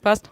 Passt?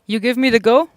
You give me the go?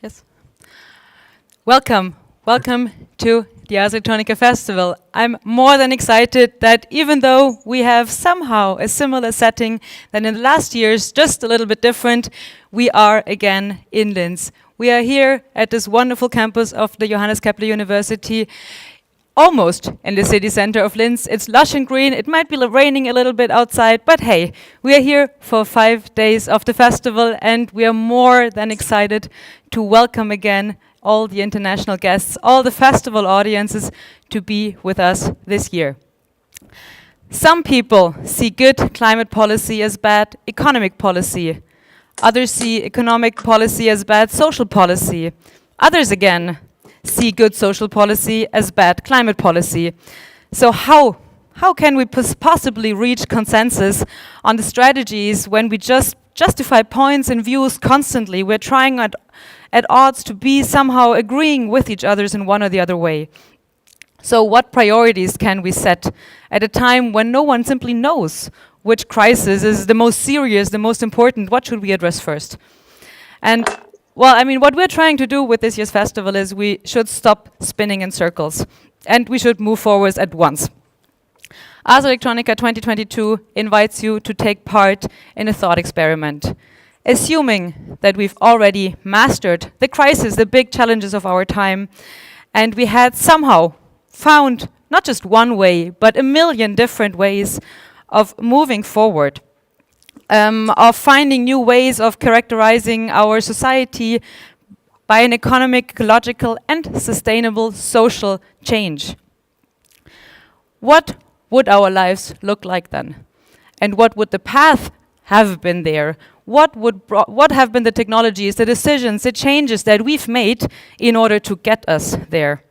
Yes. Welcome. Welcome to the Ars Electronica Festival. I'm more than excited that even though we have somehow a similar setting than in the last years, just a little bit different, we are again in Linz. We are here at this wonderful campus of the Johannes Kepler University, almost in the city center of Linz. It's lush and green. It might be raining a little bit outside, but hey, we are here for 5 days of the festival, and we are more than excited to welcome again all the international guests, all the festival audiences to be with us this year. Some people see good climate policy as bad economic policy. Others see economic policy as bad social policy. Others again see good social policy as bad climate policy. So how can we possibly reach consensus on the strategies when we just justify points and views constantly? We're trying at odds to be somehow agreeing with each other in one or the other way. So what priorities can we set at a time when no one simply knows which crisis is the most serious, the most important? What should we address first? And well, I mean, what we're trying to do with this year's festival is we should stop spinning in circles, and we should move forward at once. Ars Electronica 2022 invites you to take part in a thought experiment. Assuming that we've already mastered the crisis, the big challenges of our time, and we had somehow found not just one way, but a million different ways of moving forward, of finding new ways of characterizing our society by an economic, ecological, and sustainable social change. What would our lives look like then? And what would the path have been there? What have been the technologies, the decisions, the changes that we've made in order to get us there?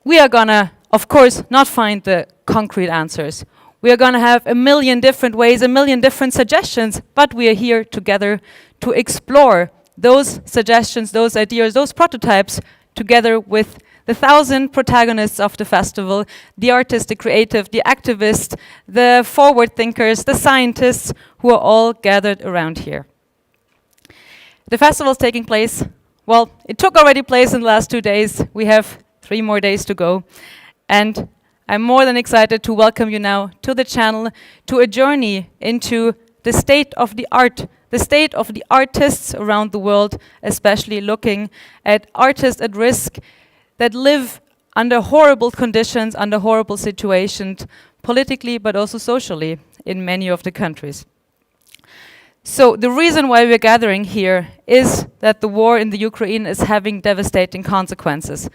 We are gonna, of course, not find the concrete answers. We are going to have a million different ways, a million different suggestions, but we are here together to explore those suggestions, those ideas, those prototypes, together with the 1,000 protagonists of the festival, the artists, the creative, the activists, the forward thinkers, the scientists, who are all gathered around here. The festival is taking place, well, it took already place in the last 2 days. We have 3 more days to go. And I'm more than excited to welcome you now to the channel, to a journey into the state of the art, the state of the artists around the world, especially looking at artists at risk that live under horrible conditions, under horrible situations, politically but also socially in many of the countries. So the reason why we're gathering here is that the war in the Ukraine is having devastating consequences.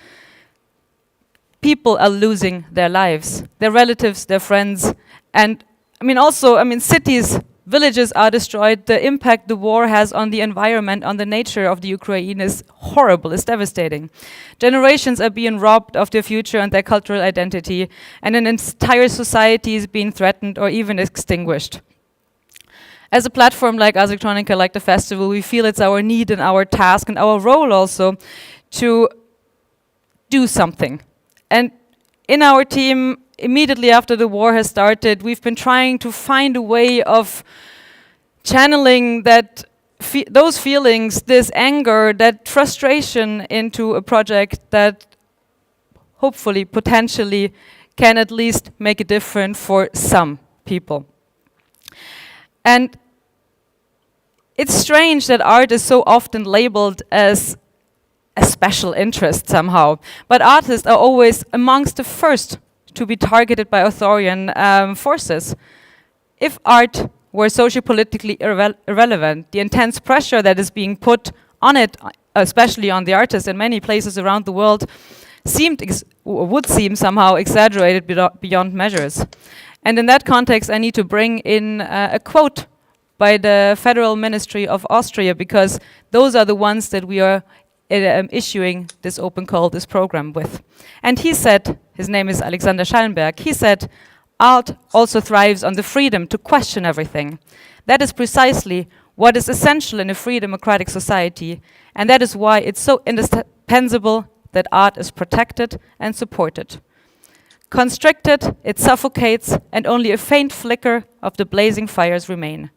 People are losing their lives, their relatives, their friends, and cities, villages are destroyed. The impact the war has on the environment, on the nature of the Ukraine is horrible, it's devastating. Generations are being robbed of their future and their cultural identity, and an entire society is being threatened or even extinguished. As a platform like Aselectronica, like the festival, we feel it's our need and our task and our role also to do something. And in our team, immediately after the war has started, we've been trying to find a way of channeling those feelings, this anger, that frustration into a project that hopefully, potentially, can at least make a difference for some people. And it's strange that art is so often labeled as a special interest somehow, but artists are always amongst the first to be targeted by authoritarian forces. If art were sociopolitically irrelevant, the intense pressure that is being put on it, especially on the artists in many places around the world, would seem somehow exaggerated beyond measures. And in that context, I need to bring in a quote by the Federal Ministry of Austria, because those are the ones that we are issuing this open call, this program with. And he said, his name is Oleksandr Chepelyk, he said, art also thrives on the freedom to question everything. That is precisely what is essential in a free democratic society, and that is why it's so indispensable that art is protected and supported. Constricted, it suffocates, and only a faint flicker of the blazing fires remain.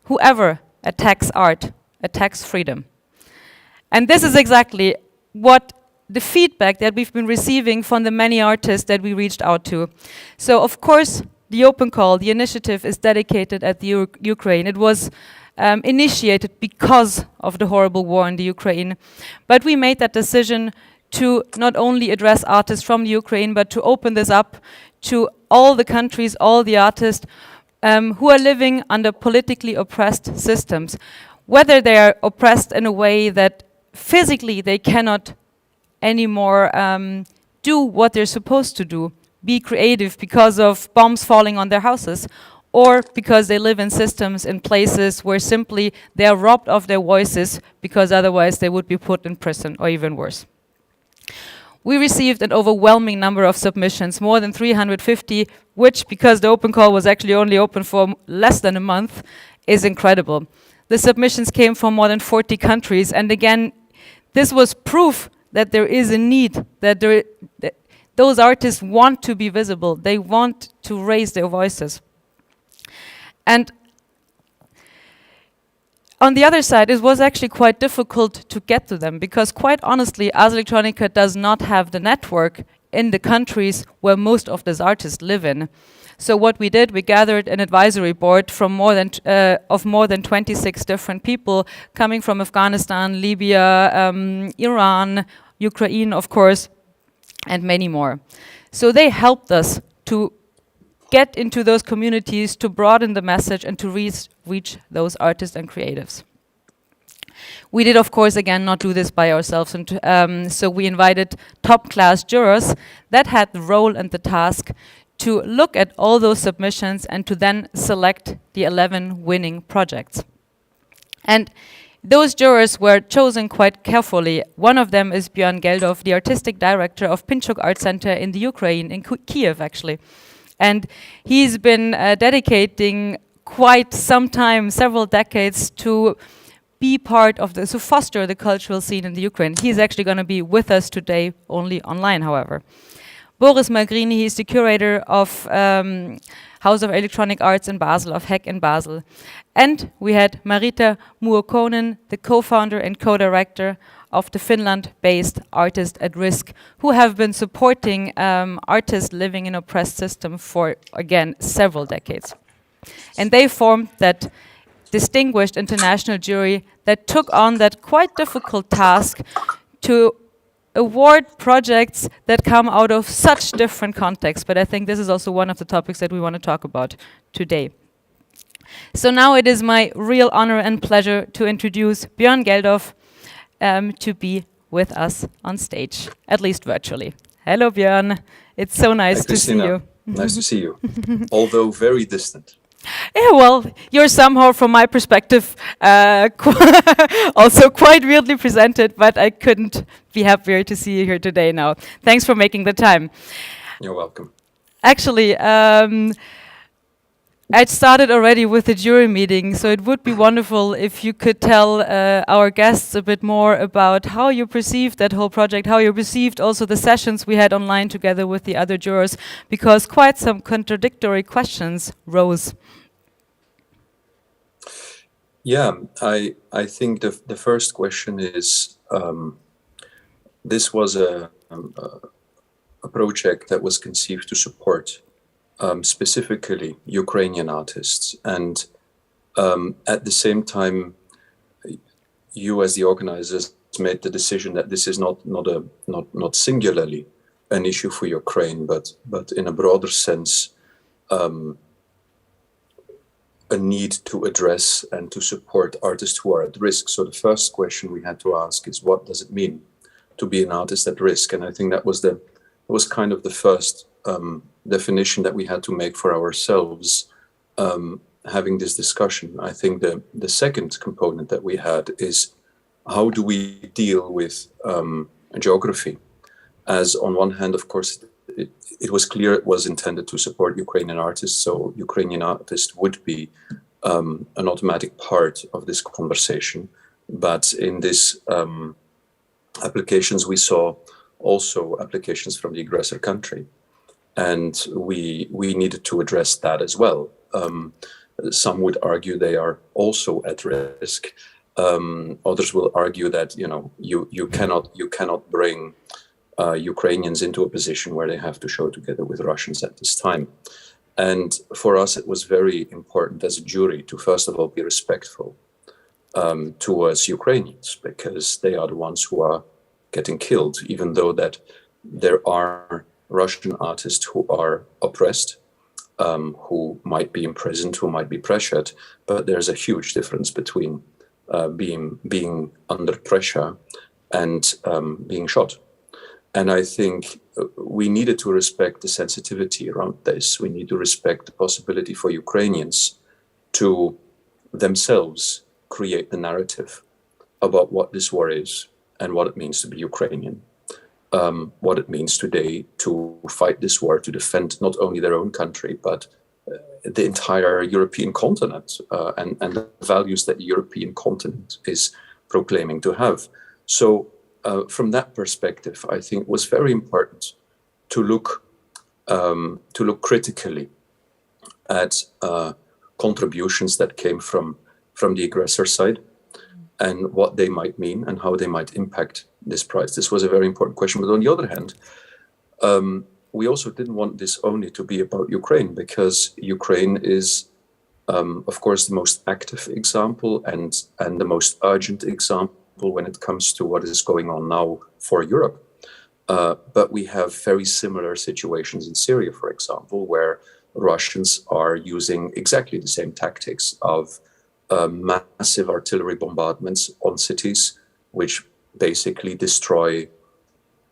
Whoever attacks art attacks freedom. And this is exactly what the feedback that we've been receiving from the many artists that we reached out to. So, of course, the open call, the initiative is dedicated at the Ukraine. It was initiated because of the horrible war in the Ukraine. But we made that decision to not only address artists from the Ukraine, but to open this up to all the countries, all the artists who are living under politically oppressed systems. Whether they are oppressed in a way that physically they cannot anymore do what they're supposed to do, be creative because of bombs falling on their houses, or because they live in systems in places where simply they are robbed of their voices because otherwise they would be put in prison or even worse. We received an overwhelming number of submissions, more than 350, which, because the open call was actually only open for less than a month, is incredible. The submissions came from more than 40 countries, and again, this was proof that there is a need, that those artists want to be visible, they want to raise their voices. And on the other side, it was actually quite difficult to get to them, because quite honestly, Aselectronica does not have the network in the countries where most of these artists live in. So what we did, we gathered an advisory board from more than 26 different people coming from Afghanistan, Libya, Iran, Ukraine, of course, and many more. So they helped us to get into those communities, to broaden the message and to reach those artists and creatives. We did, of course, again, not do this by ourselves, and so we invited top-class jurors that had the role and the task to look at all those submissions and to then select the 11 winning projects. And those jurors were chosen quite carefully. One of them is Björn Geldov, the artistic director of Pinchuk Art Center in the Ukraine, in Kiev, actually. And he's been dedicating quite some time, several decades, to be part of to foster the cultural scene in the Ukraine. He's actually going to be with us today, only online, however. Boris Magrini, he's the curator of House of Electronic Arts in Basel, of HEC in Basel. And we had Marita Muokonen, the co-founder and co-director of the Finland-based Artists at Risk, who have been supporting artists living in oppressed system for, again, several decades. And they formed that distinguished international jury that took on that quite difficult task to award projects that come out of such different contexts. But I think this is also one of the topics that we want to talk about today. So now it is my real honor and pleasure to introduce Björn Geldof to be with us on stage, at least virtually. Hello, Björn. It's so nice to see you. Nice to see you, although very distant. Yeah, well, you're somehow, from my perspective, also quite weirdly presented, but I couldn't be happier to see you here today now. Thanks for making the time. You're welcome. Actually, I'd started already with the jury meeting, so it would be wonderful if you could tell our guests a bit more about how you perceived that whole project, how you perceived also the sessions we had online together with the other jurors, because quite some contradictory questions rose. Yeah, I think the first question is, this was a project that was conceived to support specifically Ukrainian artists, and at the same time, you as the organizers made the decision that this is not singularly an issue for Ukraine, but in a broader sense, a need to address and to support artists who are at risk. So the first question we had to ask is, what does it mean to be an artist at risk? And I think that was kind of the first definition that we had to make for ourselves, having this discussion. I think the second component that we had is, how do we deal with geography? As on one hand, of course, it was clear it was intended to support Ukrainian artists, so Ukrainian artists would be an automatic part of this conversation. But in this applications, we saw also applications from the aggressor country, and we needed to address that as well. Some would argue they are also at risk. Others will argue that you cannot bring Ukrainians into a position where they have to show together with Russians at this time. And for us, it was very important as a jury to first of all be respectful towards Ukrainians, because they are the ones who are getting killed, even though that there are Russian artists who are oppressed, who might be imprisoned, who might be pressured, but there's a huge difference between being under pressure and being shot. And I think we needed to respect the sensitivity around this. We need to respect the possibility for Ukrainians to themselves create the narrative about what this war is and what it means to be Ukrainian, what it means today to fight this war, to defend not only their own country, but the entire European continent and the values that the European continent is proclaiming to have. So from that perspective, I think it was very important to look critically at contributions that came from the aggressor side and what they might mean and how they might impact this prize. This was a very important question. But on the other hand, we also didn't want this only to be about Ukraine, because Ukraine is, of course, the most active example and the most urgent example when it comes to what is going on now for Europe. But we have very similar situations in Syria, for example, where Russians are using exactly the same tactics of massive artillery bombardments on cities, which basically destroy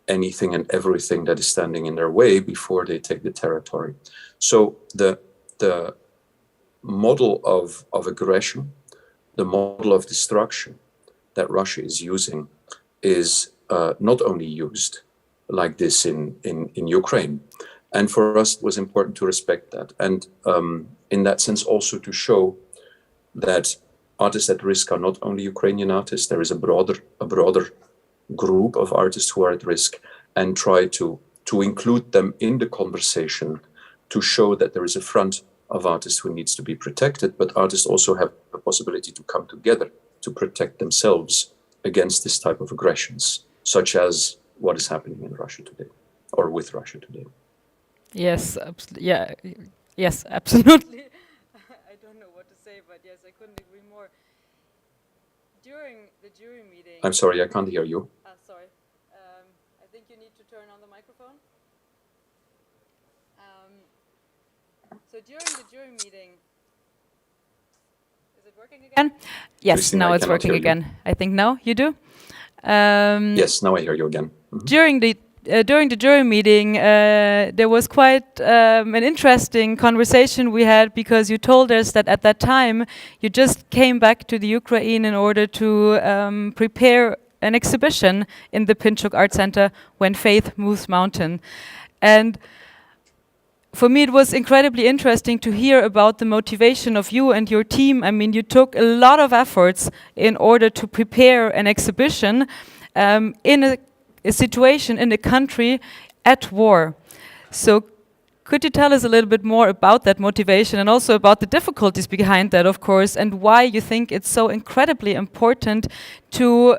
anything and everything that is standing in their way before they take the territory. So the model of aggression, the model of destruction that Russia is using is not only used like this in Ukraine. And for us, it was important to respect that. And in that sense, also to show that artists at risk are not only Ukrainian artists. There is a broader group of artists who are at risk, and try to include them in the conversation, to show that there is a front of artists who needs to be protected, but artists also have a possibility to come together to protect themselves against this type of aggressions, such as what is happening in Russia today, or with Russia today. Yes, yes, absolutely. I don't know what to say, but yes, I couldn't agree more. During the jury meeting... I'm sorry, I can't hear you. Sorry. I think you need to turn on the microphone. So during the jury meeting... Is it working again? Yes, Christina, now I it's cannot working hear you. again. I think now you do. Yes, now I hear you again. Mhm. During the jury meeting, there was quite an interesting conversation we had, because you told us that at that time you just came back to the Ukraine in order to prepare an exhibition in the Pinchuk Art Center, When Faith Moves Mountain. And for me, it was incredibly interesting to hear about the motivation of you and your team. I mean, you took a lot of efforts in order to prepare an exhibition in a situation in a country at war. So could you tell us a little bit more about that motivation, and also about the difficulties behind that, of course, and why you think it's so incredibly important to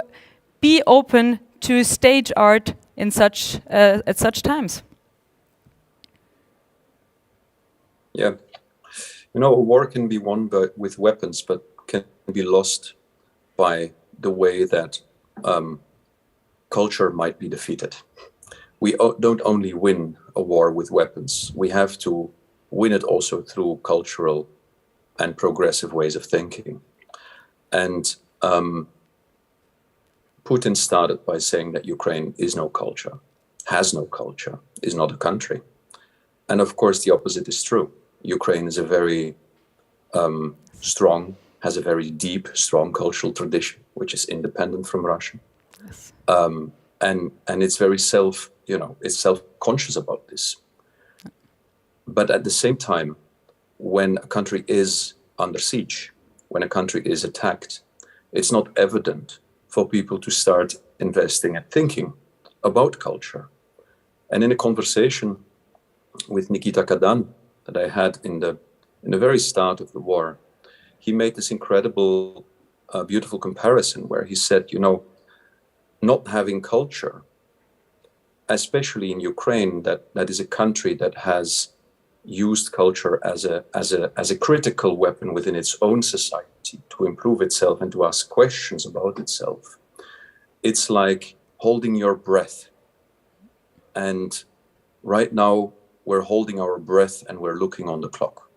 be open to stage art in such at such times? Yeah, you know, a war can be won with weapons, but can be lost by the way that culture might be defeated. We don't only win a war with weapons, we have to win it also through cultural and progressive ways of thinking. And Putin started by saying that Ukraine is no culture, has no culture, is not a country. And of course, the opposite is true. Ukraine is a very strong, has a very deep, strong cultural tradition, which is independent from Russia. Yes. And it's very it's self-conscious about this. But at the same time, when a country is under siege, when a country is attacked, it's not evident for people to start investing and thinking about culture. And in a conversation with Nikita Kadan that I had in the very start of the war, he made this incredible, beautiful comparison where he said, you know, not having culture, especially in Ukraine, that is a country that has used culture as a critical weapon within its own society to improve itself and to ask questions about itself. It's like holding your breath. And right now we're holding our breath and we're looking on the clock,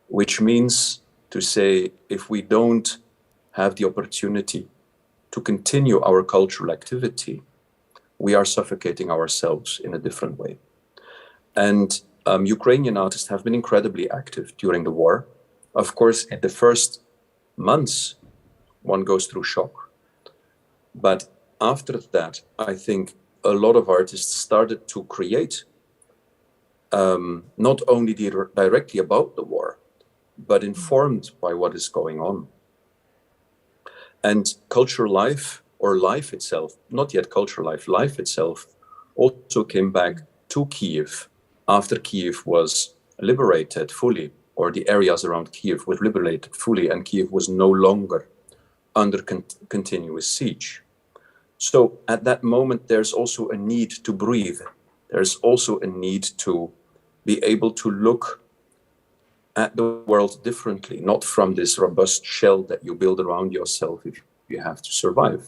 which means to say, if we don't have the opportunity to continue our cultural activity, we are suffocating ourselves in a different way. And Ukrainian artists have been incredibly active during the war. Of course, in the first months, one goes through shock. But after that, I think a lot of artists started to create not only directly about the war, but informed by what is going on. And cultural life, or life itself, not yet cultural life, life itself, also came back to Kiev after Kiev was liberated fully, or the areas around Kiev were liberated fully, and Kiev was no longer under continuous siege. So at that moment, there's also a need to breathe. There's also a need to be able to look at the world differently, not from this robust shell that you build around yourself if you have to survive,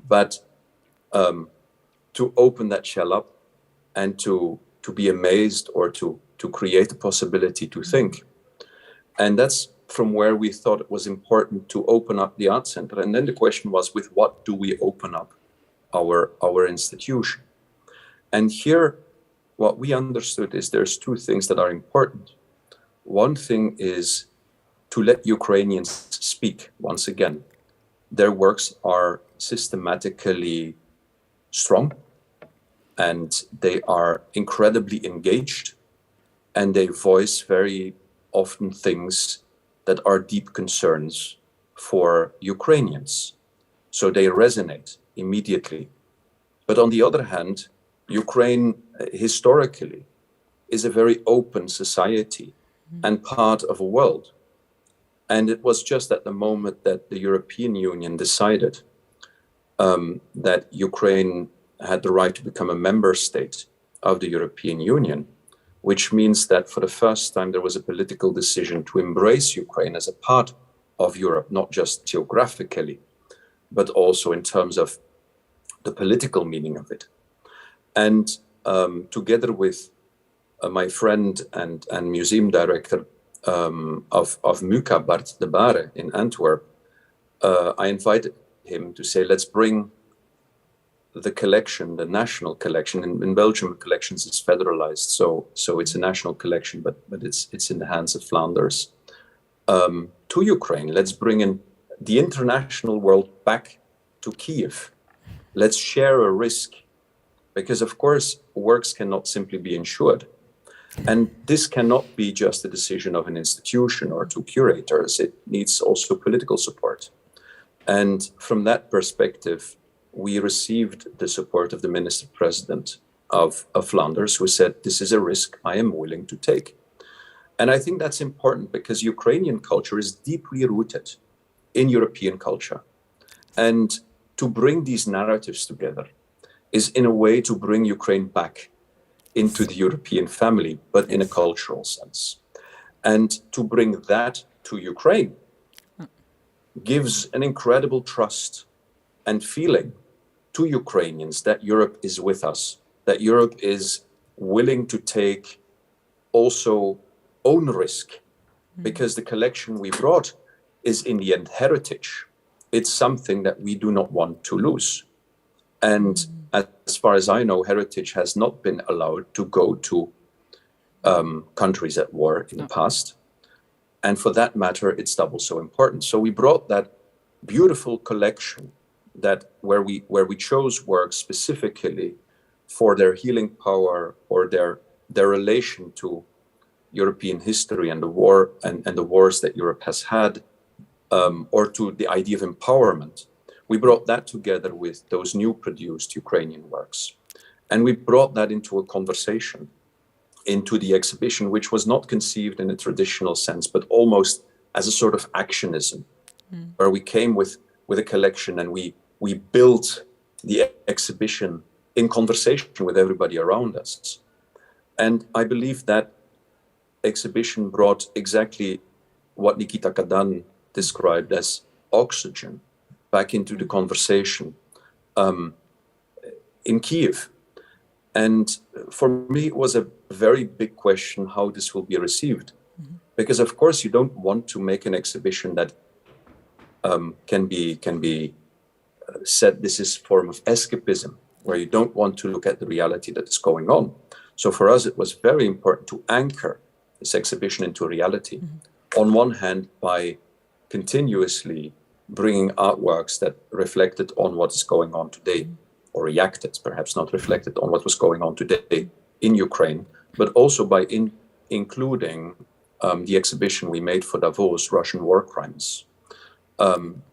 but to open that shell up and to be amazed, or to create the possibility to think. And that's from where we thought it was important to open up the art center. And then the question was, with what do we open up our institution? And here, what we understood is there's two things that are important. One thing is to let Ukrainians speak once again. Their works are systematically strong, and they are incredibly engaged, and they voice very often things that are deep concerns for Ukrainians. So they resonate immediately. But on the other hand, Ukraine historically is a very open society and part of a world. And it was just at the moment that the European Union decided that Ukraine had the right to become a member state of the European Union, which means that for the first time there was a political decision to embrace Ukraine as a part of Europe, not just geographically, but also in terms of the political meaning of it. And together with my friend and museum director of MUCA, Bart de Bare in Antwerp, I invited him to say, let's bring the collection, the national collection. In Belgium, collections is federalized, so it's a national collection, but it's in the hands of Flanders. To Ukraine, let's bring in the international world back to Kiev. Let's share a risk, because of course works cannot simply be insured. And this cannot be just a decision of an institution or two curators. It needs also political support. And from that perspective, we received the support of the Minister President of Flanders, who said, this is a risk I am willing to take. And I think that's important because Ukrainian culture is deeply rooted in European culture. And to bring these narratives together is in a way to bring Ukraine back into the European family, but in a cultural sense. And to bring that to Ukraine gives an incredible trust and feeling to Ukrainians that Europe is with us, that Europe is willing to take also own risk, because the collection we brought is in the end heritage. It's something that we do not want to lose. And as far as I know, heritage has not been allowed to go to countries at war in the past. And for that matter, it's double so important. So we brought that beautiful collection where we chose works specifically for their healing power or their relation to European history and the war and the wars that Europe has had, or to the idea of empowerment. We brought that together with those new produced Ukrainian works. And we brought that into a conversation, into the exhibition, which was not conceived in a traditional sense, but almost as a sort of actionism, where we came with a collection and we built the exhibition in conversation with everybody around us. And I believe that exhibition brought exactly what Nikita Kadan described as oxygen back into the conversation in Kiev. And for me, it was a very big question how this will be received. Because of course, you don't want to make an exhibition that can be said this is a form of escapism, where you don't want to look at the reality that is going on. So for us, it was very important to anchor this exhibition into reality. On one hand, by continuously bringing artworks that reflected on what is going on today, or reacted, perhaps not reflected on what was going on today in Ukraine, but also by including the exhibition we made for Davos, Russian war crimes,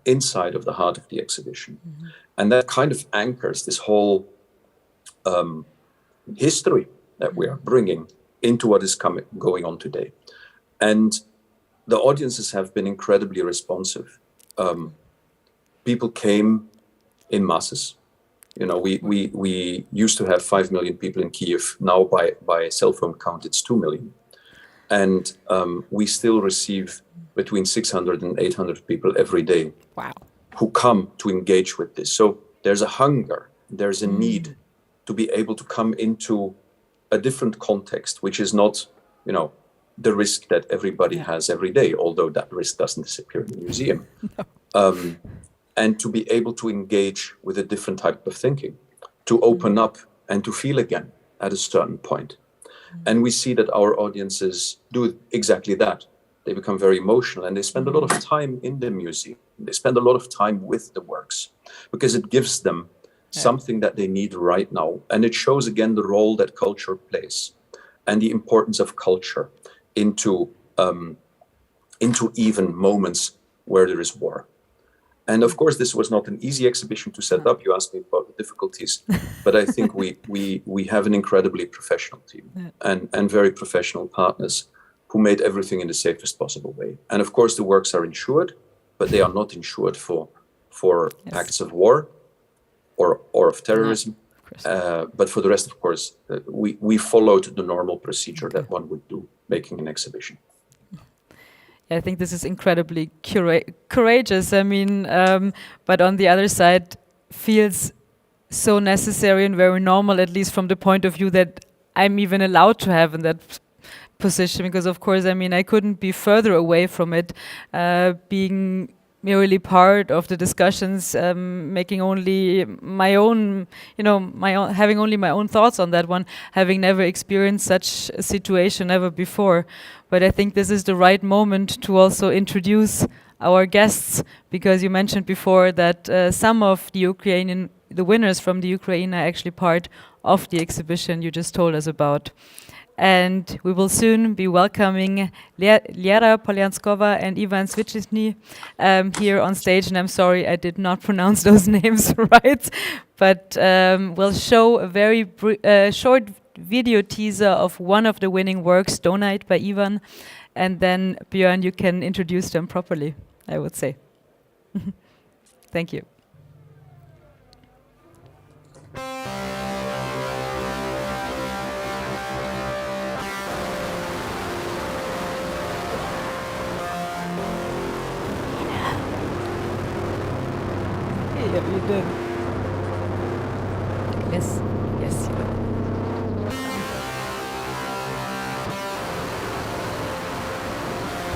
inside of the heart of the exhibition. And that kind of anchors this whole history that we are bringing into what is going on today. And the audiences have been incredibly responsive. People came in masses. You know, we used to have 5 million people in Kiev. Now by cell phone count, it's 2 million. And we still receive between 600 and 800 people every day. Wow. Who come to engage with this. So there's a hunger, there's a need to be able to come into a different context, which is not, you know, the risk that everybody has every day, although that risk doesn't disappear in the museum. And to be able to engage with a different type of thinking, to open up and to feel again at a certain point. And we see that our audiences do exactly that. They become very emotional and they spend a lot of time in the museum. They spend a lot of time with the works because it gives them something that they need right now. And it shows again the role that culture plays and the importance of culture into even moments where there is war. And of course, this was not an easy exhibition to set up. You asked me about the difficulties, but I think we have an incredibly professional team and very professional partners who made everything in the safest possible way. And of course, the works are insured, but they are not insured for acts of war or of terrorism. But for the rest, of course, we followed the normal procedure that one would do making an exhibition. I think this is incredibly courageous. I mean, but on the other side, feels so necessary and very normal, at least from the point of view that I'm even allowed to have in that position. Because, of course, I mean, I couldn't be further away from it, being merely part of the discussions, making only my own, having only my own thoughts on that one, having never experienced such a situation ever before. But I think this is the right moment to also introduce our guests, because you mentioned before that some of the winners from the Ukraine are actually part of the exhibition you just told us about. And we will soon be welcoming Daria Pugachova and Ivan Svitlychniy here on stage. And I'm sorry I did not pronounce those names right, but we'll show a very short video teaser of one of the winning works, Donate by Ivan. And then, Björn, you can introduce them properly, I would say. Thank you. Yeah, you did. Yes, yes, you did.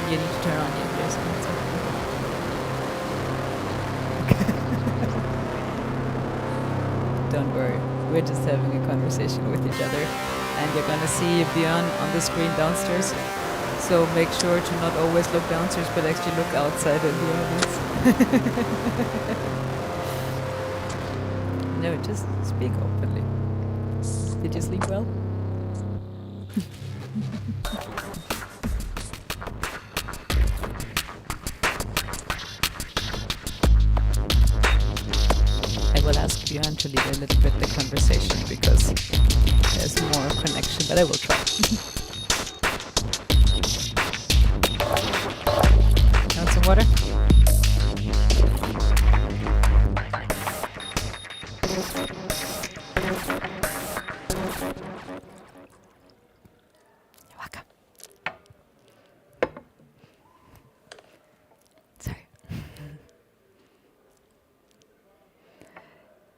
You need to turn on your ears. Don't worry, we're just having a conversation with each other, and you're gonna see Björn on the screen downstairs. So make sure to not always look downstairs, but actually look outside in the audience. No, just speak openly. Did you sleep well? I will ask Björn to lead a little bit the conversation because there's more connection, but I will try. Want some water?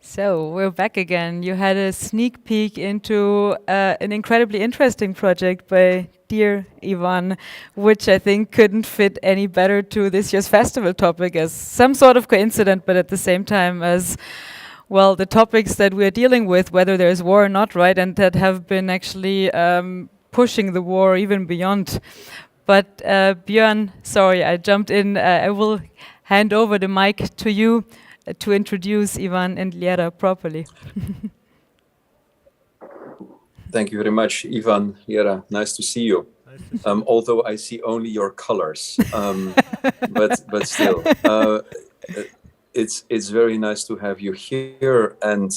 So we're back again. You had a sneak peek into an incredibly interesting project by dear Ivan, which I think couldn't fit any better to this year's festival topic as some sort of coincidence, but at the same time as, well, the topics that we're dealing with, whether there's war or not, right, and that have been actually pushing the war even beyond. But Björn, sorry, I jumped in. I will hand over the mic to you to introduce Ivan and Daria properly. Thank you very much, Ivan, Daria. Nice to see you. Although I see only your colors, but still, it's very nice to have you here. And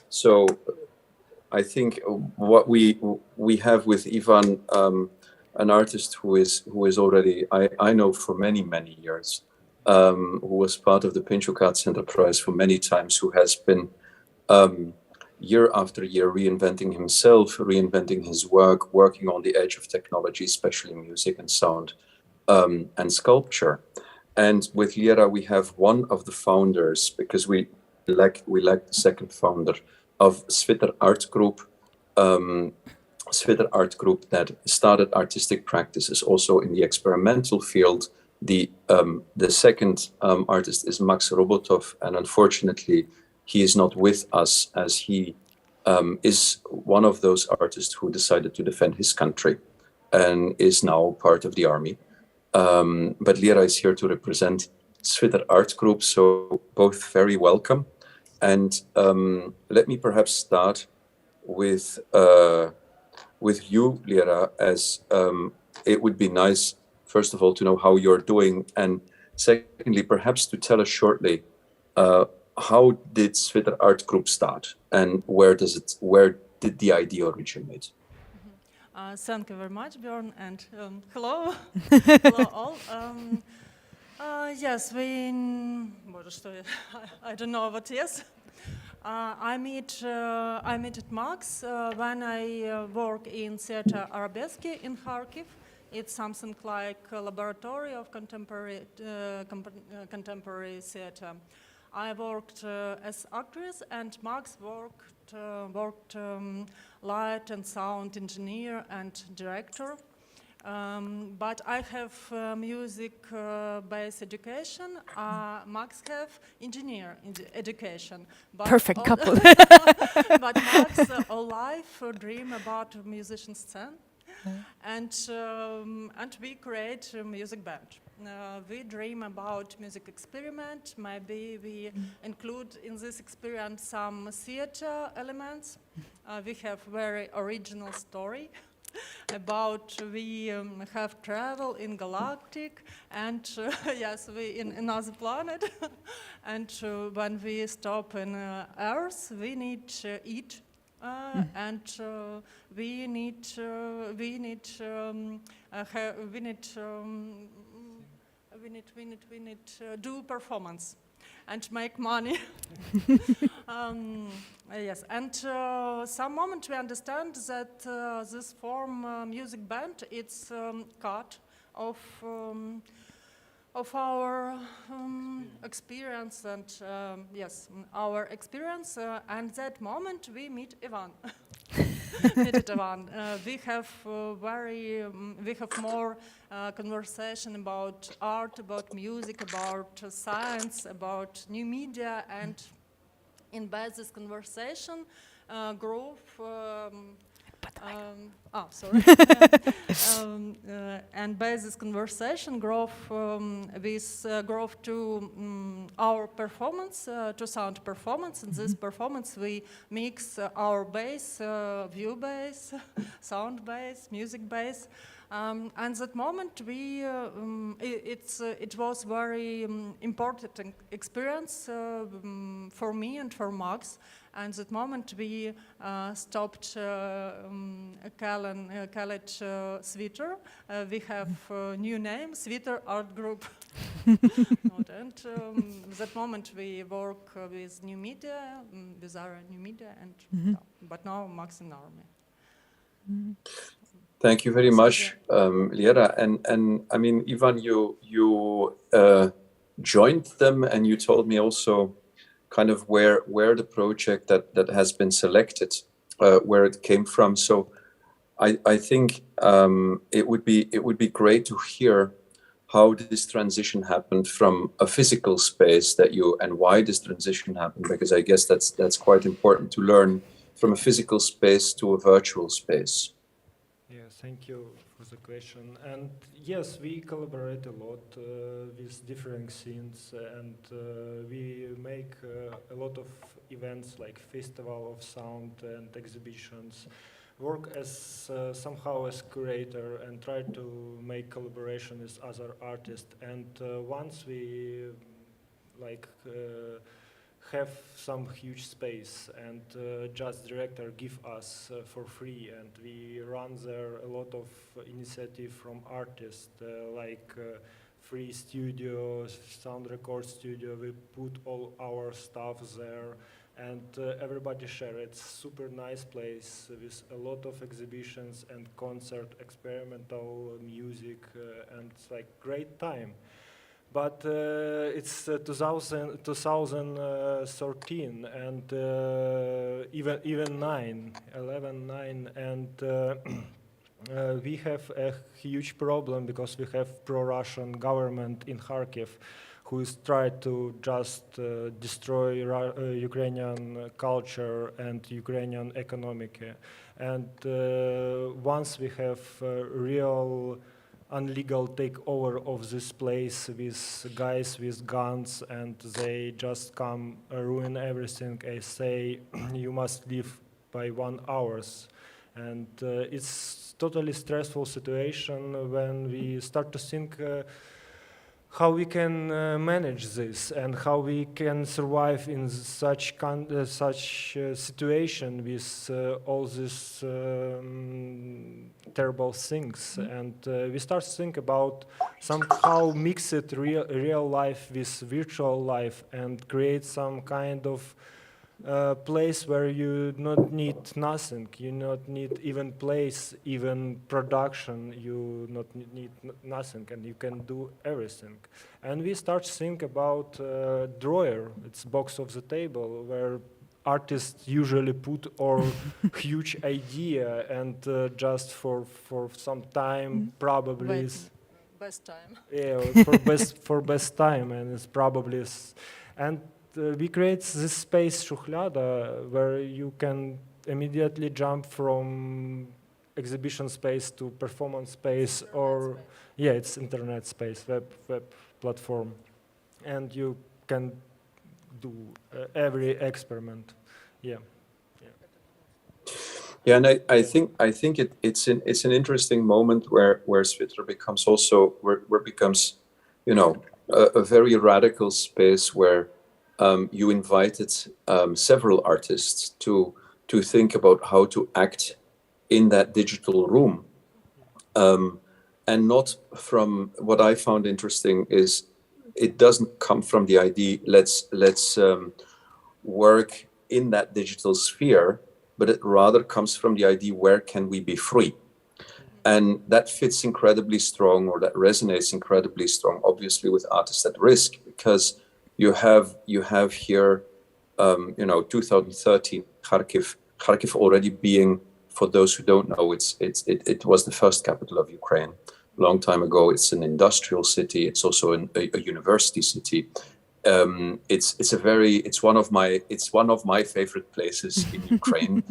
so I think what we have with Ivan, an artist who is already I know for many years. Who was part of the Pinchuk Arts Enterprise for many times, who has been year after year reinventing himself, reinventing his work, working on the edge of technology, especially music and sound and sculpture. And with Daria, we have one of the founders, because we lack the second founder of SVITER Art Group. SVITER Art Group that started artistic practices also in the experimental field. The second artist is Max Robotov, and unfortunately, he is not with us, as he is one of those artists who decided to defend his country and is now part of the army. But Daria is here to represent SVITER Art Group, so both very welcome. And let me perhaps start with you, Daria, as it would be nice, first of all, to know how you're doing, and Secondly, perhaps to tell us shortly, how did SVITER Art Group start, and where did the idea originate? Thank you very much, Björn, and hello, hello all. Yes, Боже, что я, I don't know what yes. I meet at Max when I work in Theater Arabesque in Kharkiv. It's something like a laboratory of contemporary theater. I worked as actress, and Max worked light and sound engineer and director. But I have music based education. Max have engineer education. But Perfect couple. but Max all life dream about musician scene, and we create a music band. We dream about music experiment. Maybe we include in this experience some theater elements. We have very original story about we have travel in galactic, and yes, we in another planet, and when we stop in Earth, we need to eat, and we need do performance and make money. Yes, and some moment we understand that this form music band, it's cut of our experience, and yes, our experience. And that moment we meet Ivan. We have more conversation about art, about music, about science, about new media, and in this conversation, growth. And by this conversation, growth growth to our performance, to sound performance. In this performance, we mix our bass, view bass, sound bass, music bass. And that moment, it was very important experience for me and for Max. And that moment we stopped call it SVITER. We have a new name, SVITER Art Group. And that moment we work with new media, with our new media, and but now Max in army. Thank you very much, Liera. And I mean, Ivan, you joined them, and you told me also kind of where the project that has been selected, where it came from. So I think it would be great to hear how this transition happened from a physical space and why this transition happened, because I guess that's quite important to learn from a physical space to a virtual space. Yeah, thank you for the question. And yes, we collaborate a lot with different scenes, and we make a lot of events like Festival of Sound and exhibitions, work as somehow as curator and try to make collaboration with other artists. And once we have some huge space, and just director give us for free, and we run there a lot of initiative from artists like free studio, sound record studio. We put all our stuff there, and everybody share. It's super nice place with a lot of exhibitions and concert, experimental music, and it's like great time. But it's 2013 and even 11, 9, and we have a huge problem because we have pro-Russian government in Kharkiv, who is trying to just destroy Ukrainian culture and Ukrainian economic. And once we have real illegal takeover of this place with guys with guns, and they just come ruin everything and say you must leave by 1 hour. And it's totally stressful situation when we start to think how we can manage this and how we can survive in such situation with all these terrible things. And we start to think about somehow mix it real life with virtual life and create some kind of place where you not need nothing, you not need even place, even production, you not need nothing, and you can do everything. And we start to think about drawer, it's box of the table, where artists usually put our huge idea and just for some time probably Best time. yeah, for best time, and it's probably and we create this space Shukhlada where you can immediately jump from exhibition space to performance space or yeah, it's internet space, web platform, and you can do every experiment. Yeah. Yeah, and I think it's an interesting moment where SVITER becomes also where it becomes, you know, a very radical space where you invited several artists to think about how to act in that digital room, and not from what I found interesting is it doesn't come from the idea let's work in that digital sphere, but it rather comes from the idea where can we be free. And that fits incredibly strong, or that resonates incredibly strong, obviously, with Artists at Risk, because you have here, 2013 Kharkiv already being, for those who don't know, it was the first capital of Ukraine a long time ago. It's an industrial city. It's also a university city. It's one of my favorite places in Ukraine.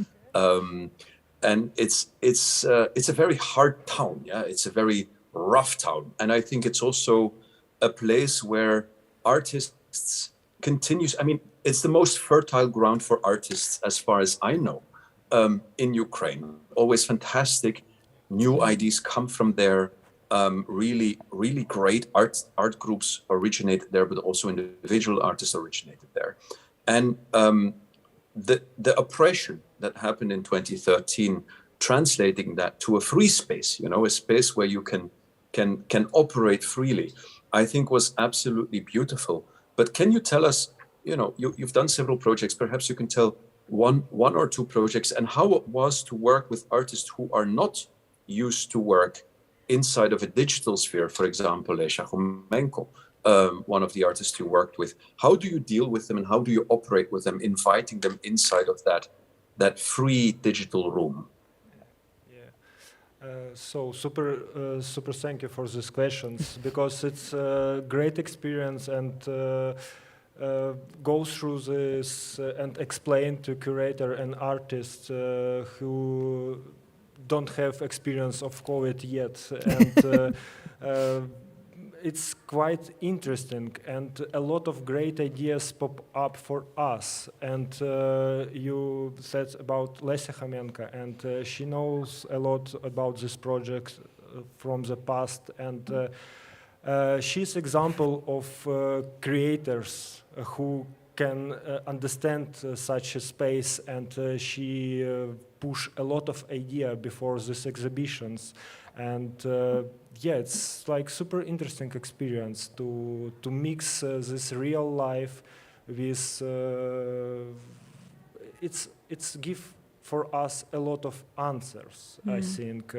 And it's a very hard town. Yeah, it's a very rough town, and I think it's also a place where artists continues. I mean, it's the most fertile ground for artists, as far as I know, in Ukraine. Always fantastic new ideas come from there. Really great art groups originated there, but also individual artists originated there, and the oppression that happened in 2013, translating that to a free space, a space where you can operate freely, I think was absolutely beautiful. But can you tell us, you've done several projects, perhaps you can tell one or two projects and how it was to work with artists who are not used to work inside of a digital sphere, for example, Lesha Homenko, one of the artists you worked with. How do you deal with them and how do you operate with them, inviting them inside of that free digital room? So super thank you for these questions, because it's a great experience and go through this and explain to curator and artists who don't have experience of COVID yet, and it's quite interesting, and a lot of great ideas pop up for us. And you said about Lesia Homenko, and she knows a lot about this project from the past, and she's example of creators who can understand such a space, and she push a lot of idea before these exhibitions. And yeah, it's like super interesting experience to mix this real life with it's give for us a lot of answers. I think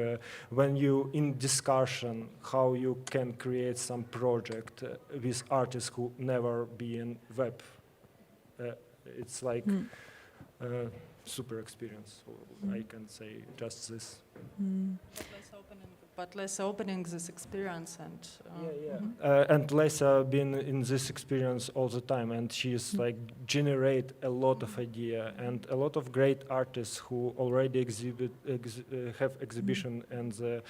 when you in discussion how you can create some project with artists who never be in web, it's like super experience. I can say just this. But less opening this experience, and and Lesia been in this experience all the time, and she's like generate a lot of idea, and a lot of great artists who already have exhibition and the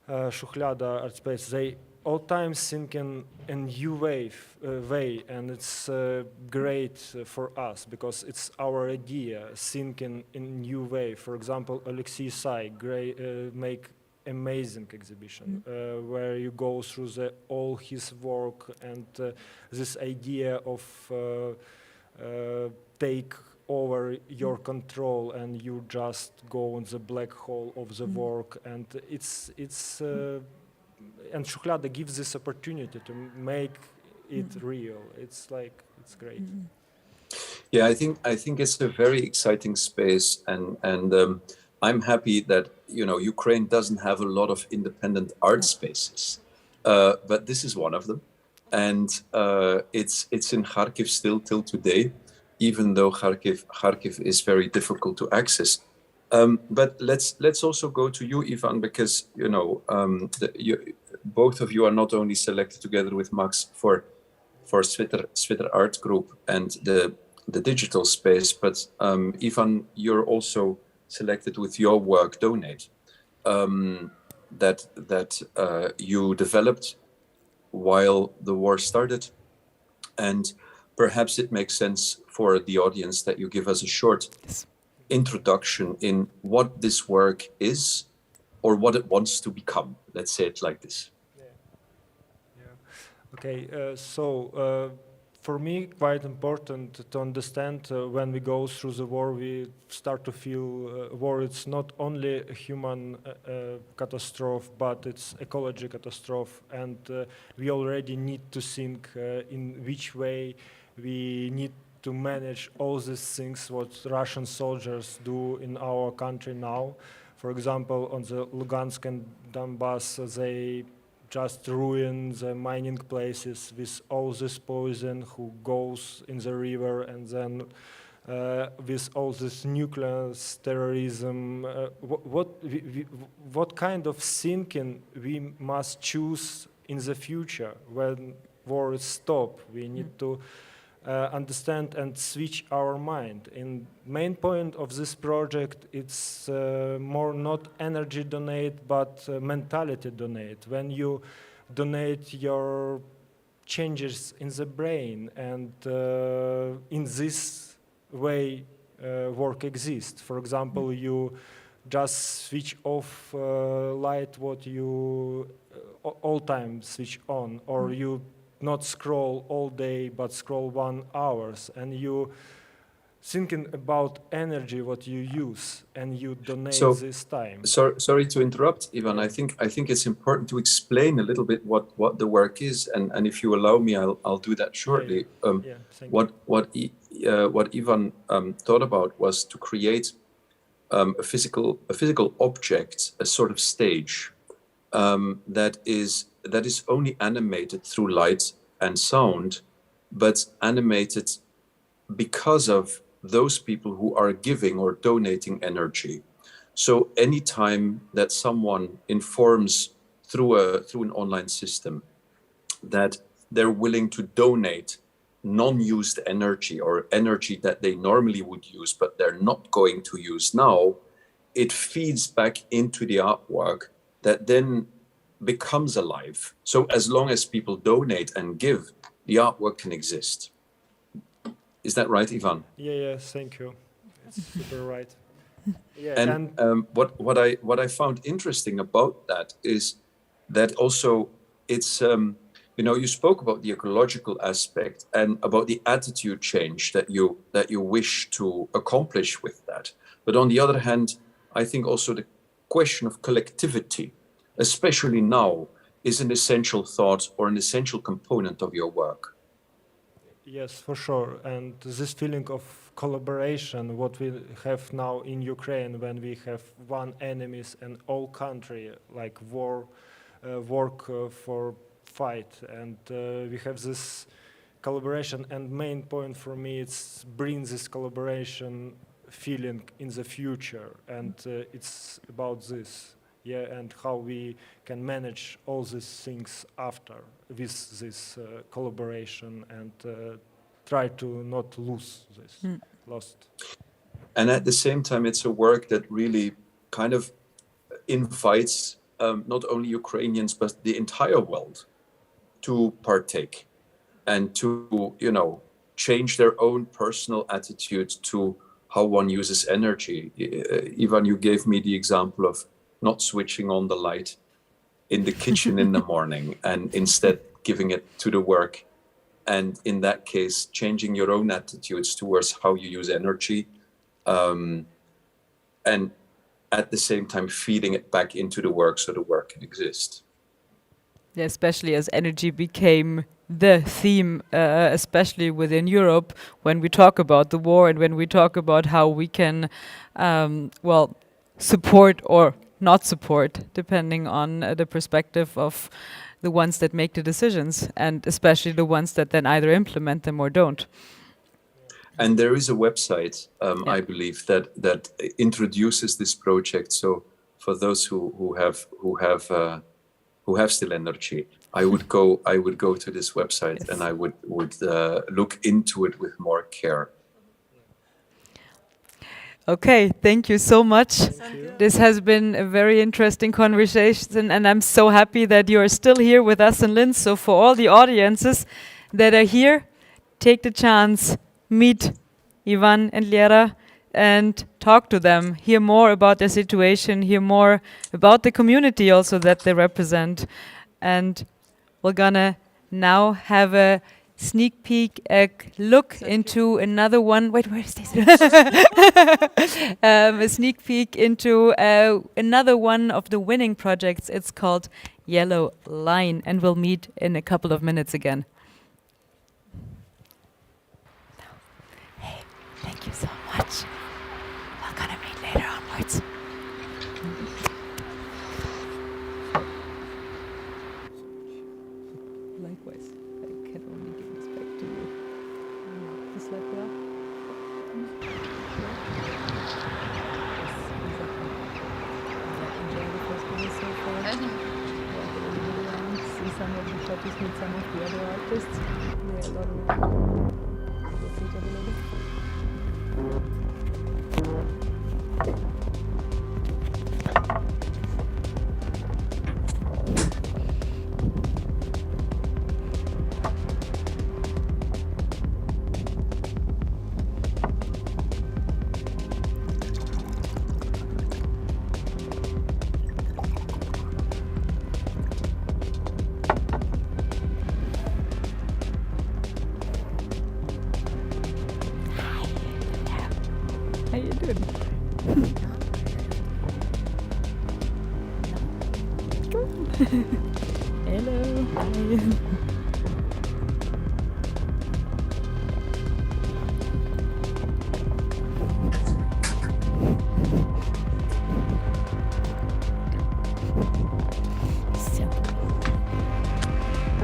Shukhlada art space. They all time thinking in new way, and it's great for us because it's our idea thinking in new way. For example, Alexei Sai make amazing exhibition where you go through all his work and this idea of take over your control and you just go in the black hole of the work, and it's and Shukhlada gives this opportunity to make it real. It's like, it's great. Yeah, I think it's a very exciting space, and I'm happy that Ukraine doesn't have a lot of independent art spaces, but this is one of them, and it's in Kharkiv still till today, even though Kharkiv is very difficult to access. But let's also go to you, Ivan, because both of you are not only selected together with Max for SVITER Art Group and the digital space, but Ivan, you're also selected with your work Donate, that you developed while the war started, and perhaps it makes sense for the audience that you give us a short introduction in what this work is or what it wants to become. Let's say it like this. Okay, so for me, quite important to understand when we go through the war, we start to feel war. It's not only a human catastrophe, but it's ecology catastrophe, and we already need to think in which way we need to manage all these things what Russian soldiers do in our country now. For example, on the Lugansk and Donbass, they just ruin the mining places with all this poison who goes in the river, and then with all this nuclear terrorism. What kind of thinking we must choose in the future when war is stopped? We need to understand and switch our mind. And main point of this project, it's more not energy donate, but mentality donate. When you donate your changes in the brain, and in this way work exists. For example, you just switch off light what you all time switch on, or you not scroll all day, but scroll 1 hour, and you thinking about energy what you use, and you donate this time. Sorry to interrupt, Ivan. I think it's important to explain a little bit what the work is, and if you allow me, I'll do that shortly. What Ivan thought about was to create a physical object, a sort of stage that is only animated through light and sound, but animated because of those people who are giving or donating energy. So anytime that someone informs through an online system that they're willing to donate non-used energy, or energy that they normally would use but they're not going to use now, it feeds back into the artwork that then becomes alive. So as long as people donate and give, the artwork can exist. Is that right, Ivan? Yeah, thank you. It's super right. Yeah, and what I found interesting about that is that also it's you spoke about the ecological aspect and about the attitude change that you wish to accomplish with that. But on the other hand, I think also the question of collectivity, especially now, is an essential thought or an essential component of your work. Yes, for sure. And this feeling of collaboration, what we have now in Ukraine, when we have one enemies and all country, like work for fight, and we have this collaboration. And main point for me, it's bring this collaboration feeling in the future, and it's about this. Yeah, and how we can manage all these things after with this collaboration, and try to not lose this lost. And at the same time, it's a work that really kind of invites not only Ukrainians but the entire world to partake and to change their own personal attitude to how one uses energy. Ivan, you gave me the example of not switching on the light in the kitchen in the morning, and instead giving it to the work. And in that case, changing your own attitudes towards how you use energy, and at the same time feeding it back into the work so the work can exist. Yeah, especially as energy became the theme, especially within Europe, when we talk about the war and when we talk about how we can, well, support or not support, depending on the perspective of the ones that make the decisions, and especially the ones that then either implement them or don't. And there is a website, I believe, that introduces this project. So for those who have still energy, I would go to this website, Yes. and I would look into it with more care. Okay, thank you so much. Thank you. This has been a very interesting conversation, and I'm so happy that you are still here with us in Linz. So for all the audiences that are here, take the chance, meet Ivan and Lera, and talk to them, hear more about their situation, hear more about the community also that they represent. And we're gonna now have a sneak peek, a look into another one. Wait, where is this? A sneak peek into another one of the winning projects. It's called Yellow Line, and we'll meet in a couple of minutes again. Hey, thank you so much. We're gonna meet later onwards. Likewise, I can only give this back to you. Just like that. Enjoy the festival so far. Walk a little bit around, see some of the copies, meet some of the other artists. There are a lot of let's see each other later. How you doing? Hello. Hi.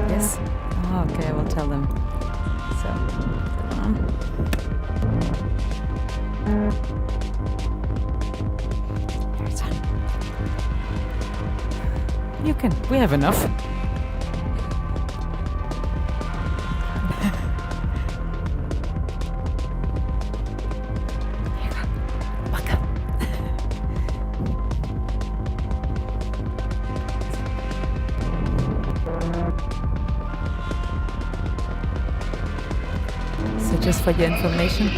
Yes. Oh, okay, I will tell them. So, put it on. There's one. You can. We have enough. Here you go. Welcome. So just for your information,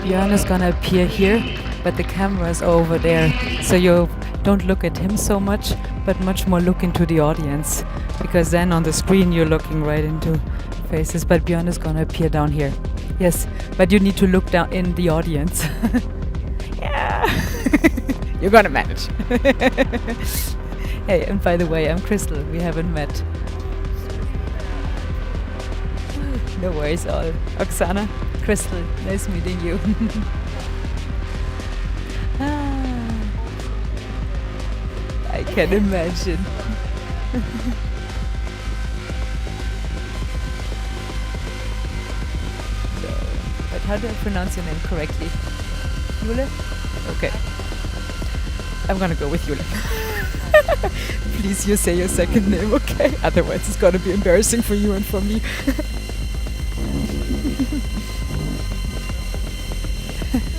Björn is gonna appear here, but the camera is over there. So you don't look at him so much, but much more look into the audience. Because then on the screen you're looking right into faces, but Björn is gonna appear down here. Yes, but you need to look down in the audience. Yeah, you're gonna manage. Hey, and by the way, I'm Crystal, we haven't met. No worries, all. Oksana, Crystal, nice meeting you. I can imagine. So, but how do I pronounce your name correctly? Jule? Okay. I'm gonna go with Jule. Please, you say your second name, okay? Otherwise it's gonna be embarrassing for you and for me.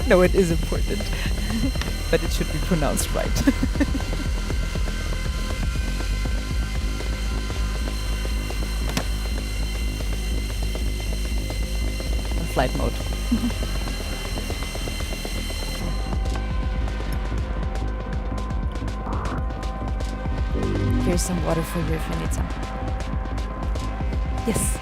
No, it is important. But it should be pronounced right. Flight mode. here's some water for you if you need some. Yes.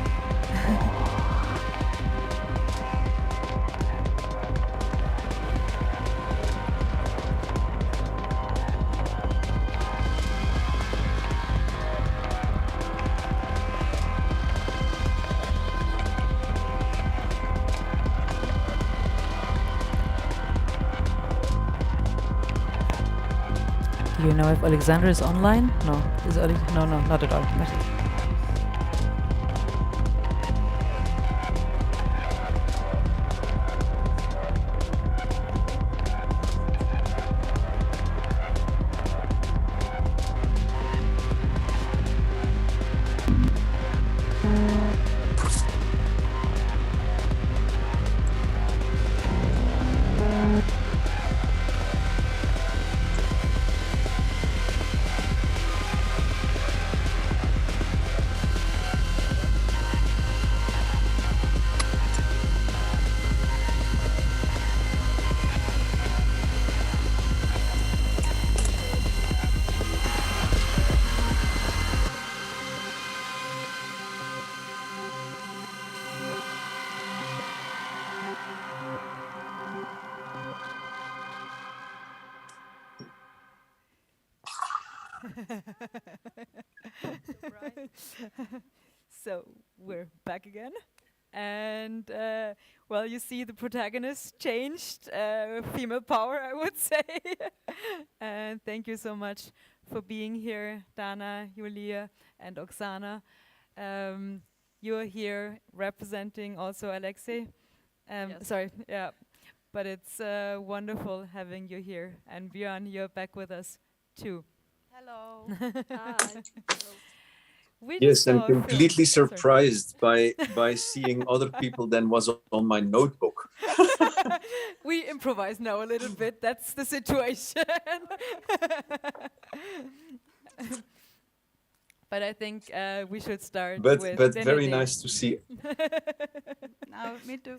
Do you know if Oleksandr is online? No. No, not at all. So we're back again, and well, you see the protagonist changed, female power, I would say. And thank you so much for being here, Dana, Julia, and Oksana. You're here representing also Alexei. Yes. Sorry, yeah, but it's wonderful having you here, and Björn, you're back with us too. Hello. Hi. We just Yes, saw I'm a film. completely Sorry. surprised by seeing other people than was on my notebook. We improvise now a little bit. That's the situation. But I think we should start But with very Denede. nice to see. No, me too.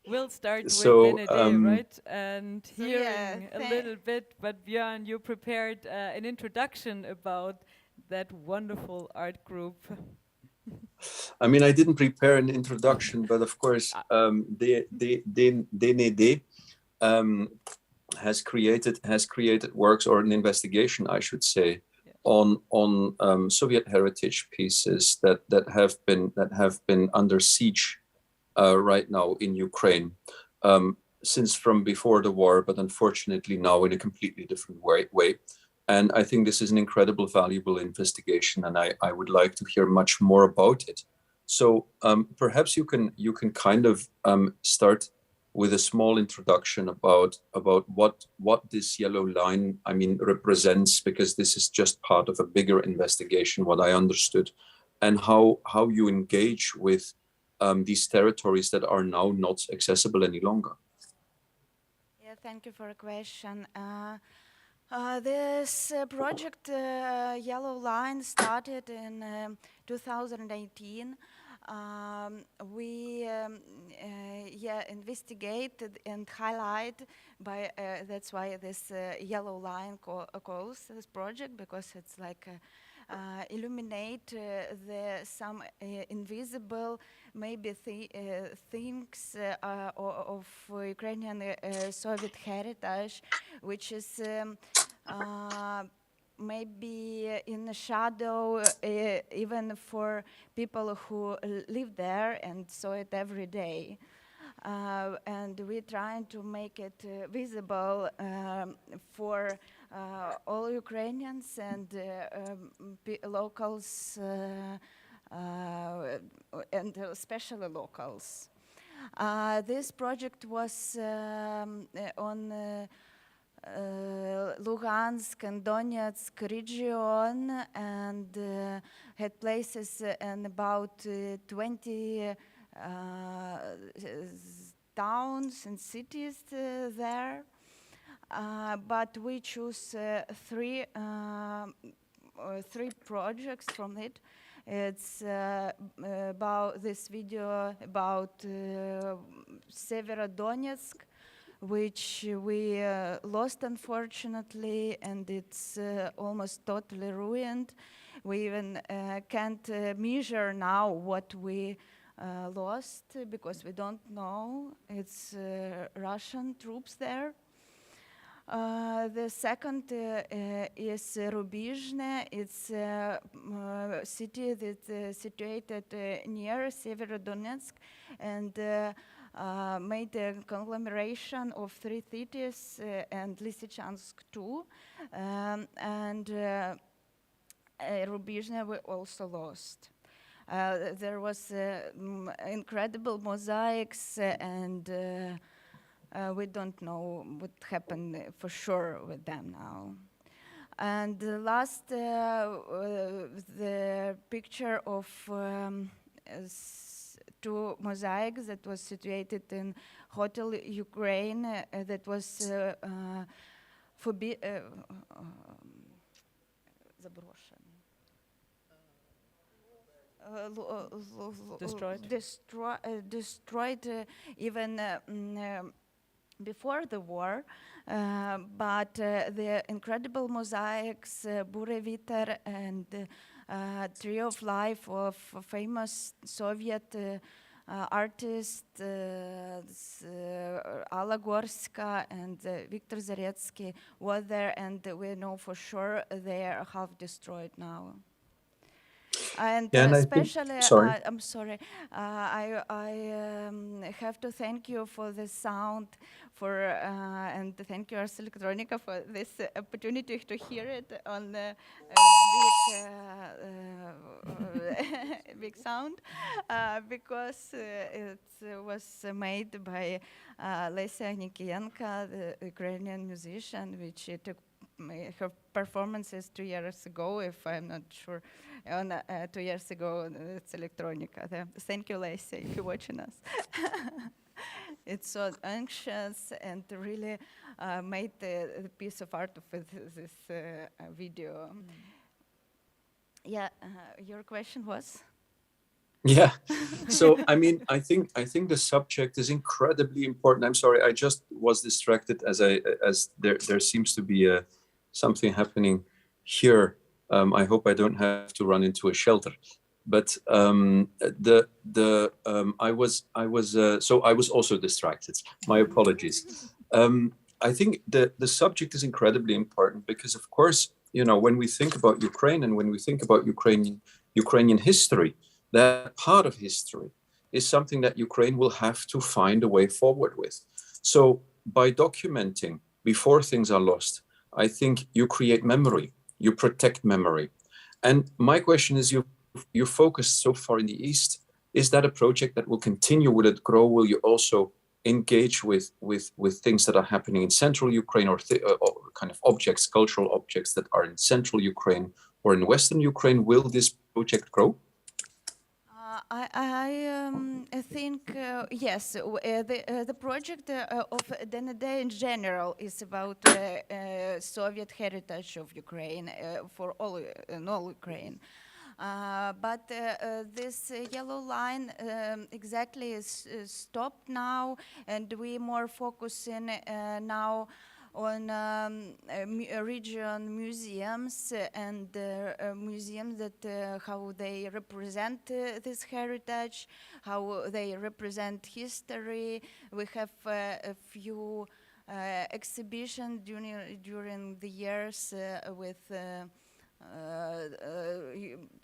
We'll start So, with Denede, right? And So, hearing yeah, a little bit. But Björn, you prepared an introduction about that wonderful art group. I mean, I didn't prepare an introduction, but of course, DND has created works, or an investigation, I should say, Yeah. on Soviet heritage pieces that have been under siege right now in Ukraine, since from before the war, but unfortunately now in a completely different way. And I think this is an incredible, valuable investigation, and I would like to hear much more about it. So perhaps you can kind of start with a small introduction about what this yellow line, I mean, represents, because this is just part of a bigger investigation, what I understood, and how you engage with these territories that are now not accessible any longer. Yeah, thank you for a question. This project, Yellow Line, started in 2018. We investigated and highlight by that's why this Yellow Line calls this project, because it's like illuminate some invisible maybe things of Ukrainian Soviet heritage, which is maybe in the shadow even for people who live there and saw it every day. And we're trying to make it visible for all Ukrainians and locals, and especially locals. This project was on Luhansk and Donetsk region, and had places in about 20 towns and cities there. But we choose three projects from it. It's about this video about Severodonetsk, which we lost unfortunately, and it's almost totally ruined. We even can't measure now what we lost because we don't know. It's Russian troops there. The second is Rubizhne. It's a city that's situated near Severodonetsk and made a conglomeration of 3 cities and Lysychansk too. And Rubizhne we also lost. There was incredible mosaics and we don't know what happened for sure with them now. And the last, the picture of 2 mosaics that was situated in Hotel Ukraine that was destroyed even before the war, but the incredible mosaics, Bureviter and Tree of Life of famous Soviet artists, Alla Gorska and Viktor Zaretsky were there, and we know for sure they are half destroyed now. And especially, I'm sorry, I have to thank you for the sound, and thank you Ars Electronica for this opportunity to hear it on the big sound, because it was made by Lesia Nikienko, the Ukrainian musician, which took her performances 2 years ago, if I'm not sure, 2 years ago, it's Electronica. Thank you, Lesia, if you're watching us. It's so anxious and really made the piece of art with this video. Yeah, your question was? Yeah. So I mean, I think the subject is incredibly important. I'm sorry, I just was distracted as there seems to be something happening here. I hope I don't have to run into a shelter. But I was also distracted. My apologies. I think the subject is incredibly important because, of course, you know, when we think about Ukraine and when we think about Ukrainian history, that part of history is something that Ukraine will have to find a way forward with. So by documenting before things are lost, I think you create memory, you protect memory. And my question is, you focused so far in the East. Is that a project that will continue? Will it grow? Will you also engage with things that are happening in central Ukraine or kind of objects, cultural objects that are in central Ukraine or in Western Ukraine? Will this project grow? I think, yes, the project of DND in general is about Soviet heritage of Ukraine for all Ukraine. But this yellow line exactly is stopped now, and we more focusing now on region museums and museums that how they represent this heritage, how they represent history. We have a few exhibitions during the years with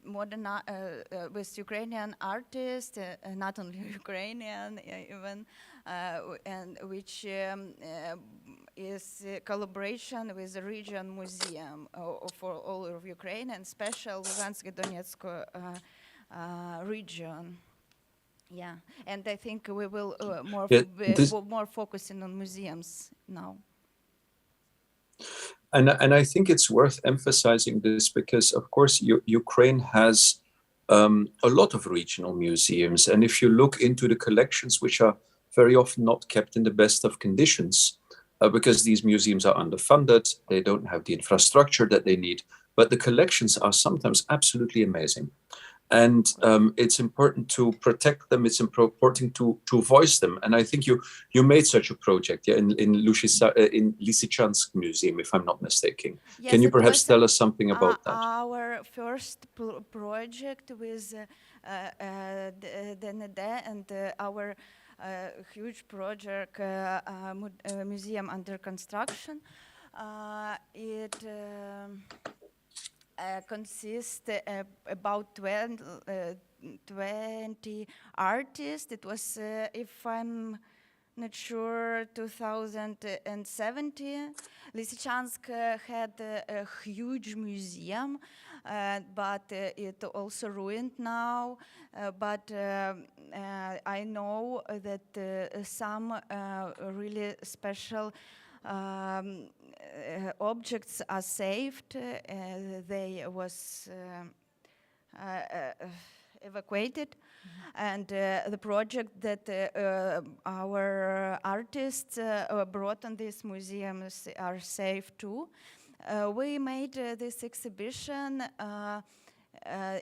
modern with Ukrainian artists, not only Ukrainian even, and which is a collaboration with the region museum for all of Ukraine and special Luhansk Donetsk region. Yeah, and I think we will more focusing on museums now. And I think it's worth emphasizing this because, of course, Ukraine has a lot of regional museums. And if you look into the collections, which are very often not kept in the best of conditions, because these museums are underfunded, they don't have the infrastructure that they need, but the collections are sometimes absolutely amazing. and it's important to protect them. It's important to voice them. And I think you made such a project, yeah, in Lysychansk Museum, if I'm not mistaken. Yes, Can you it perhaps was tell us something about that? our first project with DND and our huge project, museum under construction. It consists about 20 artists. It was, if I'm not sure, 2017. Lysychansk had a huge museum, but it also ruined now. But I know that some really special objects are saved. They was evacuated, and the project that our artists brought on these museums are safe too. We made this exhibition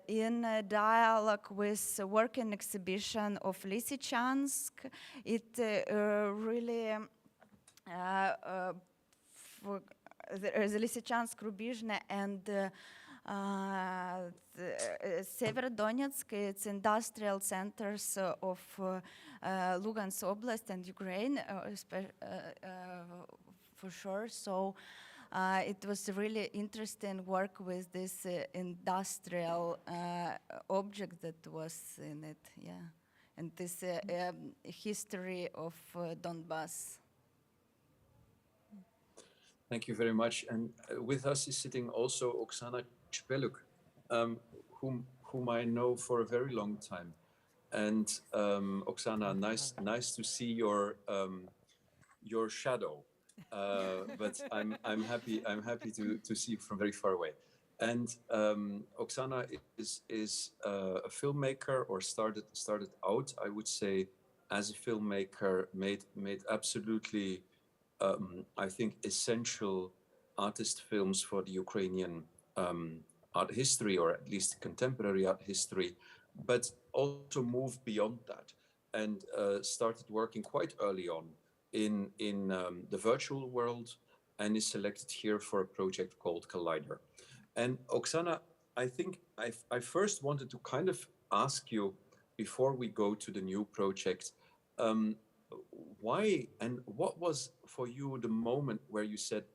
in dialogue with a working exhibition of Lysychansk. It really the Lysychansk, Rubizhne, and Severodonetsk, it's industrial centers of Lugansk Oblast and Ukraine, for sure. So it was really interesting work with this industrial object that was in it, yeah, and this history of Donbass. Thank you very much. And with us is sitting also Oksana Chepelyk, whom I know for a very long time. And Oksana, nice to see your shadow. But I'm happy to see you from very far away. And Oksana is a filmmaker, or started out, I would say, as a filmmaker, made absolutely I think essential artist films for the Ukrainian art history, or at least contemporary art history, but also moved beyond that and started working quite early on in the virtual world, and is selected here for a project called Collider. And Oksana, I think I first wanted to kind of ask you, before we go to the new project, why and what was for you the moment where you said,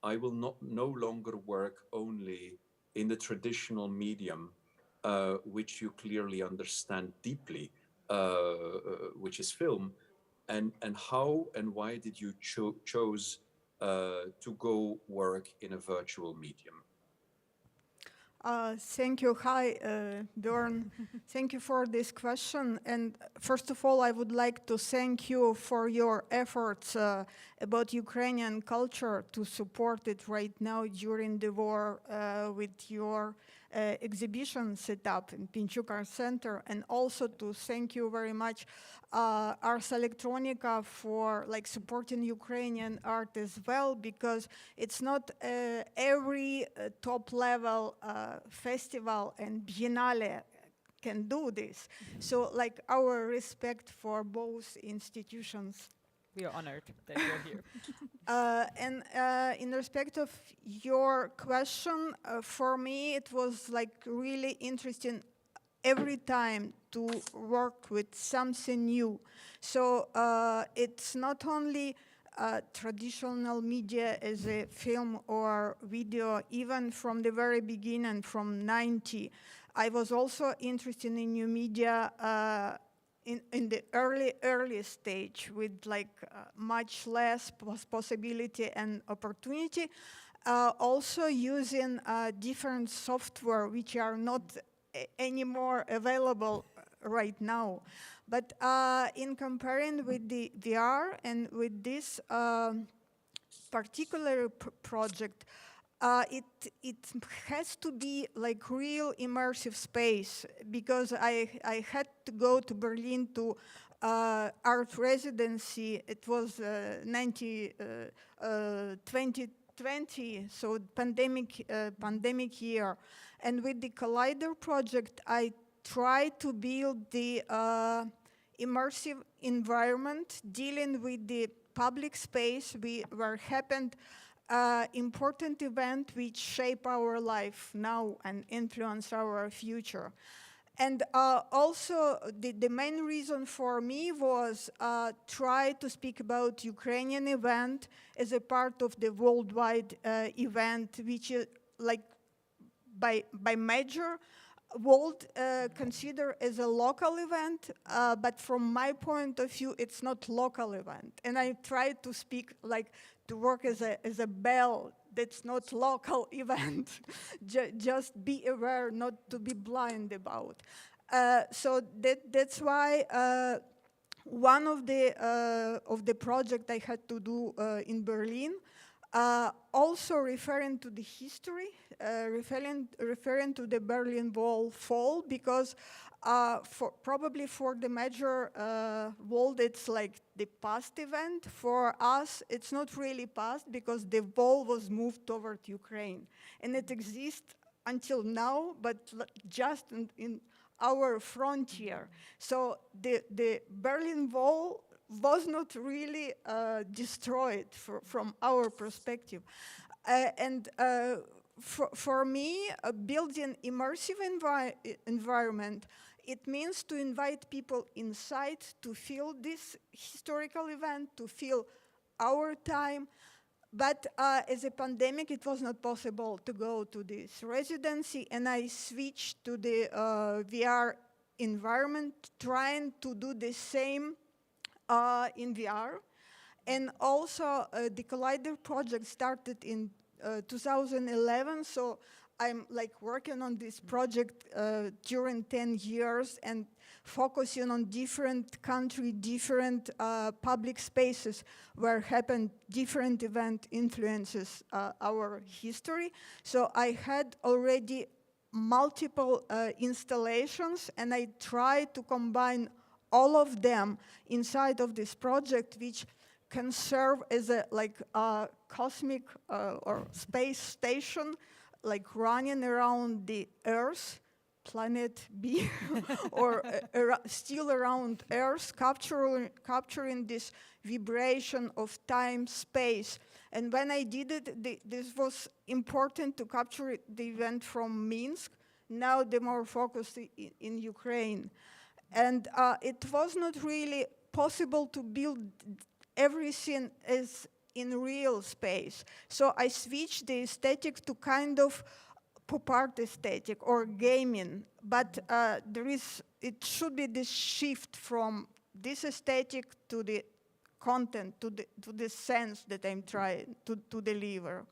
I will no longer work only in the traditional medium, which you clearly understand deeply, which is film, and how and why did you chose to go work in a virtual medium? Thank you. Hi, Björn. Thank you for this question. And first of all, I would like to thank you for your efforts about Ukrainian culture, to support it right now during the war with your exhibition set up in Pinchuk Art Center, and also to thank you very much Ars Electronica for supporting Ukrainian art as well, because it's not every top level festival and biennale can do this. So our respect for both institutions. We are honored that you're here. And in respect of your question, for me it was really interesting every time to work with something new. So it's not only traditional media as a film or video. Even from the very beginning, from 90, I was also interested in new media in the early stage, with much less possibility and opportunity. Also using different software which are not anymore available right now. But in comparing with the VR and with this particular project, it has to be real immersive space, because I had to go to Berlin to art residency. It was 2020, so pandemic year. And with the Collider project, I try to build the immersive environment dealing with the public space where happened important event which shape our life now and influence our future. And also the main reason for me was try to speak about Ukrainian event as a part of the worldwide event, which is like by major world considered as a local event, but from my point of view, it's not local event. And I try to speak like to work as a bell that's not local event. Just be aware, not to be blind about. So that's why one of the project I had to do in Berlin, also referring to the history, referring to the Berlin Wall fall, because probably for the major world, it's like the past event. For us, it's not really past because the wall was moved toward Ukraine. And it exists until now, but just in our frontier. So the Berlin Wall was not really destroyed from our perspective. And for me, building immersive environment, it means to invite people inside to feel this historical event, to feel our time. But as a pandemic, it was not possible to go to this residency, and I switched to the VR environment, trying to do the same in VR. And also the Collider project started in 2011, so I'm like working on this project during 10 years and focusing on different country, different public spaces where happened different event influences our history. So I had already multiple installations, and I tried to combine all of them inside of this project, which can serve as a cosmic or space station, like running around the Earth, planet B, or still around Earth, capturing this vibration of time, space. And when I did it, this was important to capture the event from Minsk. Now the more focused in Ukraine. And it was not really possible to build everything as in real space. So I switched the aesthetic to kind of pop art aesthetic or gaming, but it should be this shift from this aesthetic to the content, to the sense that I'm trying to deliver.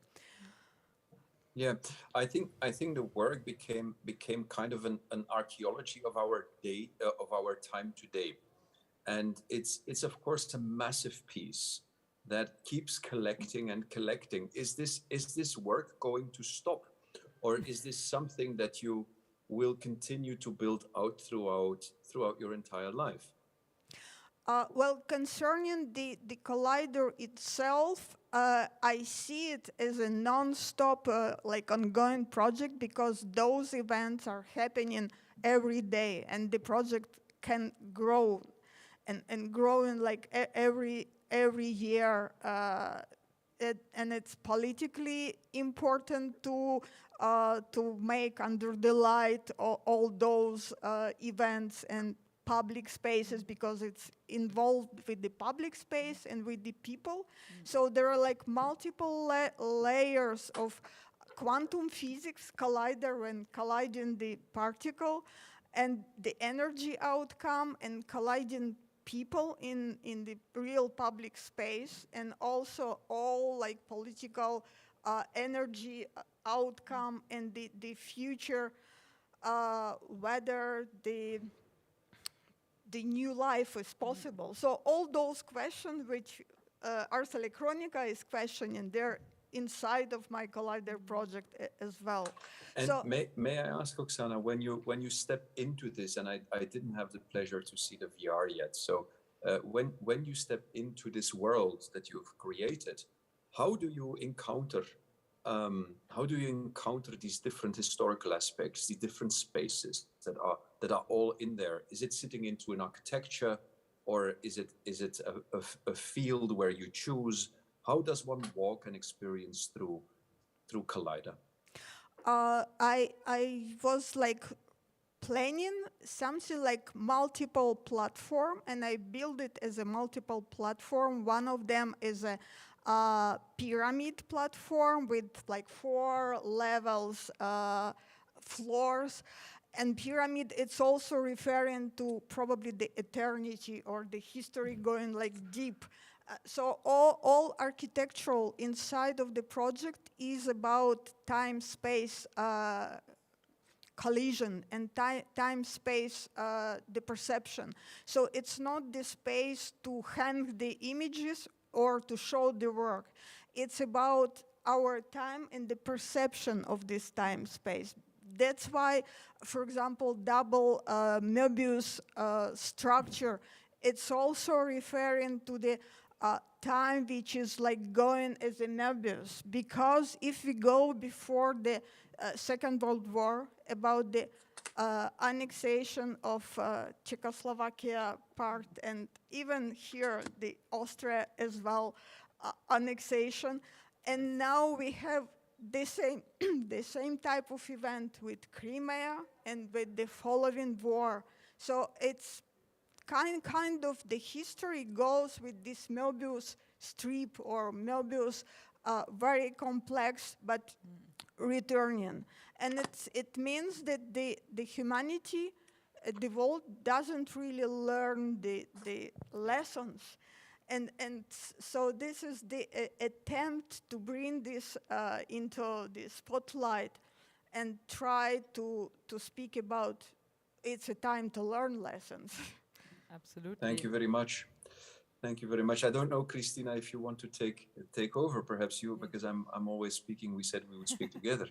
Yeah, I think the work became kind of an archaeology of our day, of our time today, and it's of course a massive piece that keeps collecting and collecting. Is this work going to stop, or is this something that you will continue to build out throughout your entire life? Well, concerning the Collider itself, I see it as a non-stop, ongoing project, because those events are happening every day, and the project can grow and growing like every year. And it's politically important to make under the light all those events and public spaces, because it's involved with the public space and with the people. So there are like multiple layers of quantum physics, collider when colliding the particle, and the energy outcome, and colliding people in the real public space, and also all like political energy outcome, and the future, whether the new life is possible. So all those questions which Ars Electronica is questioning, they're inside of my Collider project as well. And so may I ask, Oksana, when you step into this, and I didn't have the pleasure to see the VR yet, so when you step into this world that you've created, how do you encounter how do you encounter these different historical aspects, the different spaces that are all in there? Is it sitting into an architecture, or is it a field where you choose? How does one walk and experience through Collider? I was like planning something like multiple platform, and I built it as a multiple platform. One of them is a pyramid platform with like 4 levels, floors. And pyramid, it's also referring to probably the eternity or the history going like deep. So all architectural inside of the project is about time-space collision and time-space, the perception. So it's not the space to hang the images or to show the work. It's about our time and the perception of this time-space. That's why, for example, double Möbius structure, it's also referring to the time which is like going as a Möbius. Because if we go before the Second World War, about the annexation of Czechoslovakia part, and even here, the Austria as well, annexation. And now we have the same, the same type of event with Crimea and with the following war. So it's kind of the history goes with this Möbius strip or Möbius very complex but returning. And it means that the humanity, the world doesn't really learn the lessons. And so this is the attempt to bring this into the spotlight and try to speak about it's a time to learn lessons. Absolutely. Thank you very much. Thank you very much. I don't know, Christina, if you want to take over, perhaps you, because I'm always speaking. We said we would speak together.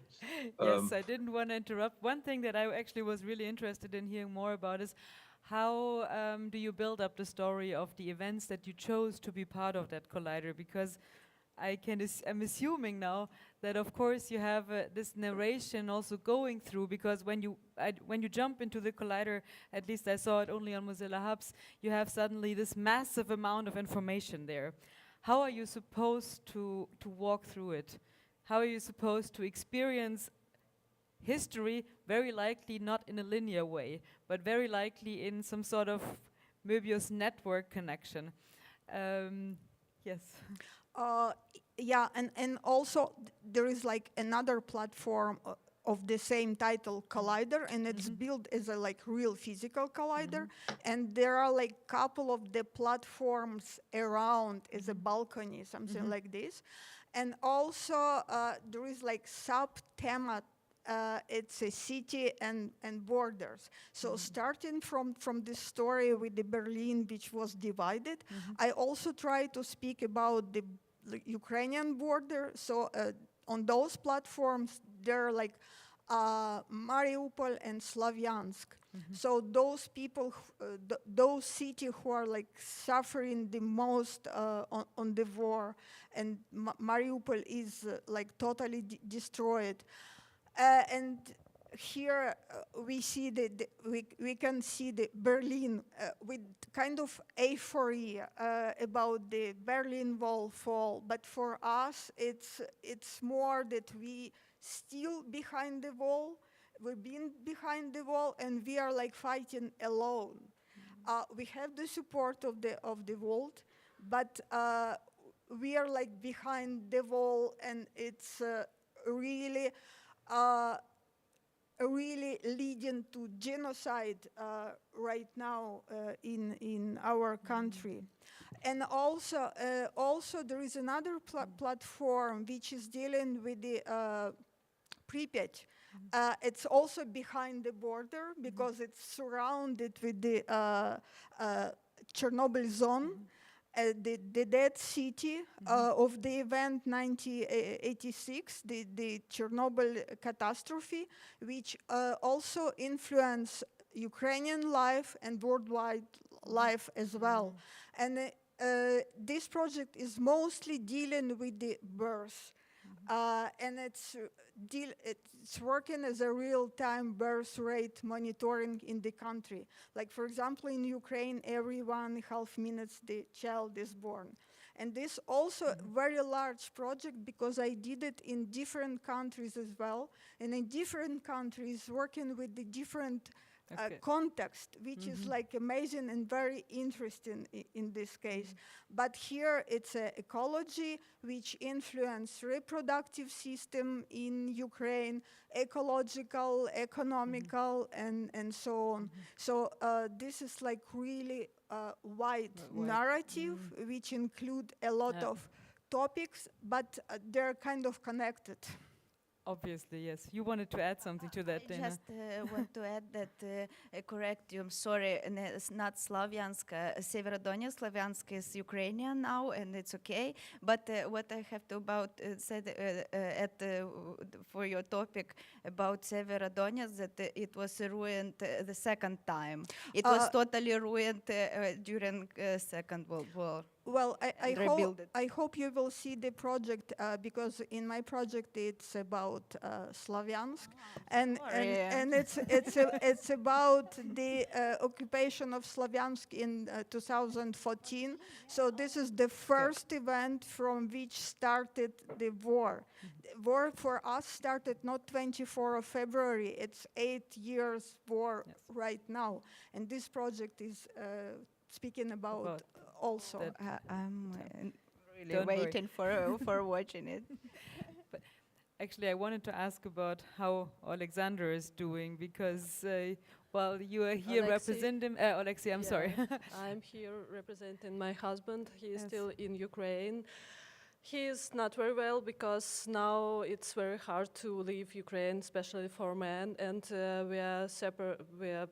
Yes, I didn't want to interrupt. One thing that I actually was really interested in hearing more about is how do you build up the story of the events that you chose to be part of that Collider? Because I'm assuming now that of course you have this narration also going through, because when you jump into the Collider, at least I saw it only on Mozilla Hubs, you have suddenly this massive amount of information there. How are you supposed to walk through it? How are you supposed to experience history, very likely not in a linear way, but very likely in some sort of Möbius network connection? Yes. Yeah, and also there is like another platform of the same title, Collider, and it's built as a like real physical collider. And there are like couple of the platforms around as a balcony, something like this. And also there is like sub-thema. It's a city and borders. So starting from this story with the Berlin, which was divided, I also try to speak about the Ukrainian border. So on those platforms, there are like Mariupol and Slavyansk. So those people, those cities who are like suffering the most on the war, and Mariupol is like totally destroyed. And here we see we can see the Berlin with kind of euphoria about the Berlin Wall fall. But for us, it's more that we still behind the wall. We've been behind the wall, and we are like fighting alone. We have the support of the world, but we are like behind the wall, and it's really leading to genocide right now in our country. And also there is another platform which is dealing with the Pripyat. It's also behind the border because it's surrounded with the Chernobyl zone. The dead city of the event 1986, the Chernobyl catastrophe, which also influenced Ukrainian life and worldwide life as well. And this project is mostly dealing with the birth. And it's working as a real-time birth rate monitoring in the country. Like, for example, in Ukraine, every 1.5 minutes the child is born. And this also very large project because I did it in different countries as well. And in different countries, working with the different context, which is like amazing and very interesting in this case. But here it's ecology, which influence reproductive system in Ukraine, ecological, economical, and so on. So this is like really wide narrative, which include a lot of topics, but they're kind of connected. Obviously, yes. You wanted to add something to that, I Dana. just want to add that, correct you, I'm sorry, it's not Slavyansk. Severodonetsk, Slavyansk is Ukrainian now, and it's okay. But what I have to said for your topic about Severodonetsk, that it was ruined the second time. It was totally ruined during Second World War. Well, rebuild it. I hope you will see the project because in my project it's about Slavyansk, and it's about the occupation of Slavyansk in 2014. So this is the first event from which started the war. The war for us started not 24 of February. It's 8 years war right now, and this project is speaking about also. I'm really Don't worry. waiting for watching it. Actually, I wanted to ask about how Oleksandr is doing because, well, you are here representing Alexei. I'm sorry. I'm here representing my husband. He is still in Ukraine. He is not very well because now it's very hard to leave Ukraine, especially for men, and we are separate.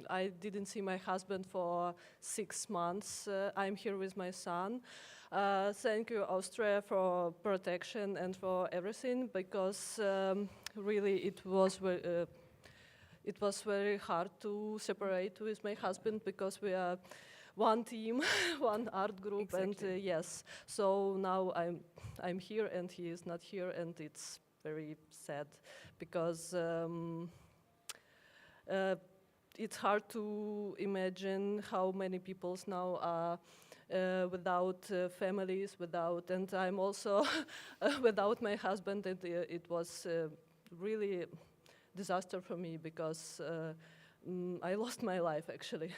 I didn't see my husband for 6 months. I'm here with my son. Thank you, Austria, for protection and for everything, because really it was very hard to separate with my husband because we are one team, one art group, Exactly. and yes. So now I'm here and he is not here, and it's very sad because. It's hard to imagine how many people now are without families, and I'm also without my husband, and it was really disaster for me because I lost my life actually,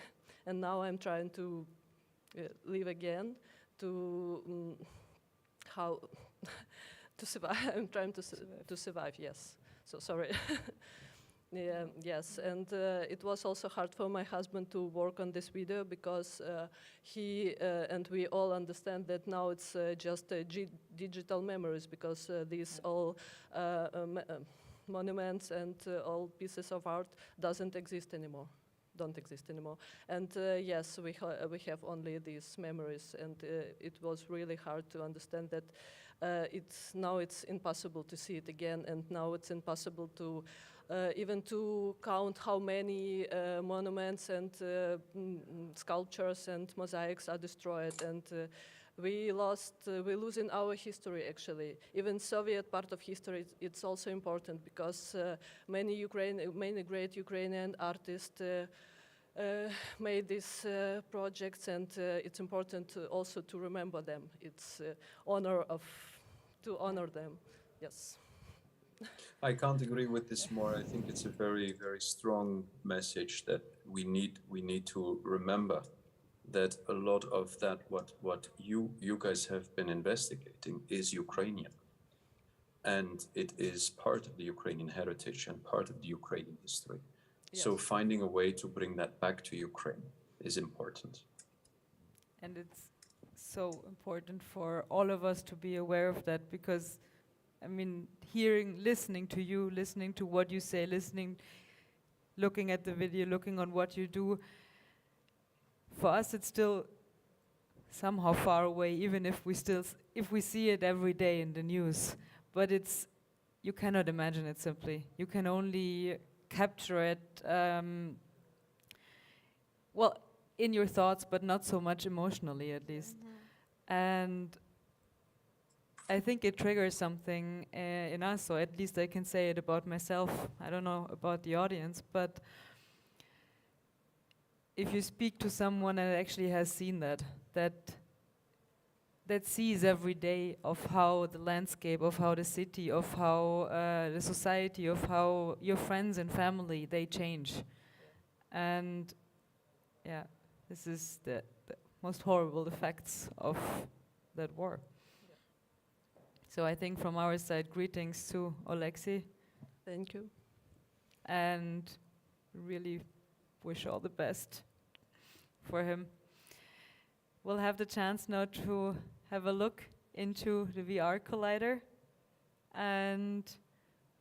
and now I'm trying to live again, to how to survive. I'm trying to survive. Yes. So sorry. Yeah, yes, and it was also hard for my husband to work on this video because he and we all understand that now it's just digital memories because these all monuments and all pieces of art don't exist anymore. And yes, we have only these memories, and it was really hard to understand that now it's impossible to see it again, and now it's impossible to even to count how many monuments and sculptures and mosaics are destroyed, and we're losing our history actually. Even Soviet part of history, it's also important because many great Ukrainian artists made these projects, and it's important also to remember them. It's to honor them. Yes. I can't agree with this more. I think it's a very, very strong message that we need to remember that a lot of that what you guys have been investigating is Ukrainian, and it is part of the Ukrainian heritage and part of the Ukrainian history. Yes. So finding a way to bring that back to Ukraine is important. And it's so important for all of us to be aware of that because, I mean, listening to you, listening to what you say, looking at the video, looking on what you do, for us it's still somehow far away, even if we see it every day in the news. But you cannot imagine it simply. You can only capture it, well, in your thoughts, but not so much emotionally, at least. And I think it triggers something in us, or at least I can say it about myself. I don't know about the audience, but if you speak to someone that actually has seen that sees every day of how the landscape, of how the city, of how the society, of how your friends and family, they change. And yeah, this is the most horrible effects of that war. So I think from our side, greetings to Oleksij, Thank you. and really wish all the best for him. We'll have the chance now to have a look into the VR collider, and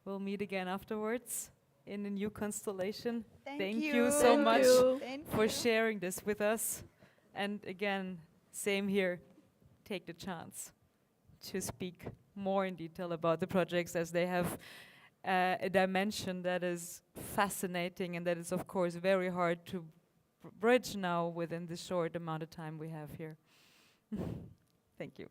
we'll meet again afterwards in a new constellation. Thank you so Thank much you. for sharing this with us. And again, same here, take the chance to speak more in detail about the projects, as they have a dimension that is fascinating and that is of course very hard to bridge now within the short amount of time we have here. Thank you.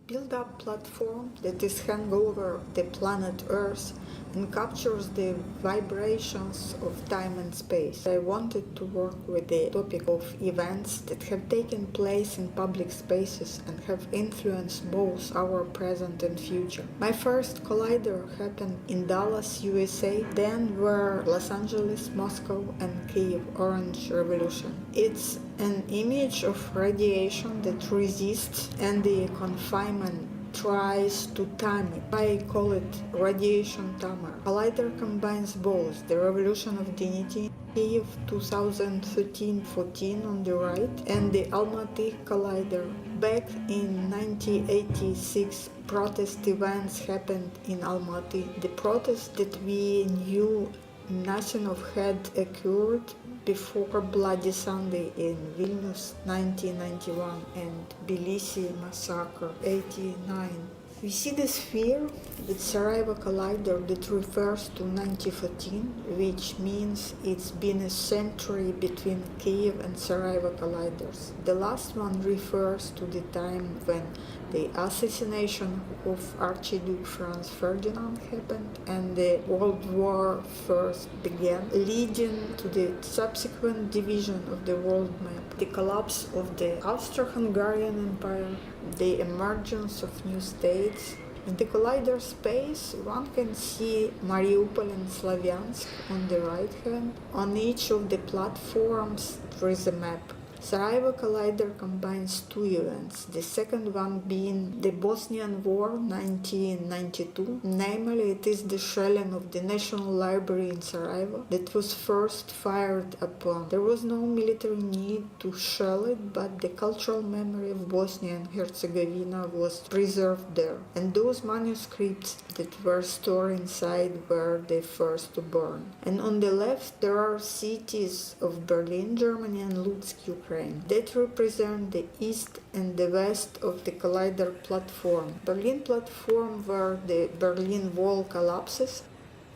Build-up platform that is hung over the planet Earth and captures the vibrations of time and space. I wanted to work with the topic of events that have taken place in public spaces and have influenced both our present and future. My first collider happened in Dallas, USA, then were Los Angeles, Moscow, and Kyiv Orange Revolution. It's an image of radiation that resists and the confinement tries to time it. I call it radiation timer. Collider combines both the revolution of dignity, Kyiv 2013-14 on the right, and the Almaty collider. Back in 1986, protest events happened in Almaty. The protest that we knew nothing of had occurred before Bloody Sunday in Vilnius 1991 and Tbilisi massacre 89. We see the sphere with Sarajevo collider that refers to 1914, which means it's been a century between Kyiv and Sarajevo colliders. The last one refers to the time when the assassination of Archduke Franz Ferdinand happened and the World War I began, leading to the subsequent division of the world map, the collapse of the Austro-Hungarian Empire, the emergence of new states. In the collider space, one can see Mariupol and Slavyansk on the right hand. On each of the platforms there is a map. Sarajevo collider combines two events, the second one being the Bosnian War 1992, namely it is the shelling of the National Library in Sarajevo that was first fired upon. There was no military need to shell it, but the cultural memory of Bosnia and Herzegovina was preserved there, and those manuscripts that were stored inside were the first to burn. And on the left there are cities of Berlin, Germany and Lutsk, Ukraine, that represent the east and the west of the collider platform. Berlin platform, where the Berlin Wall collapses,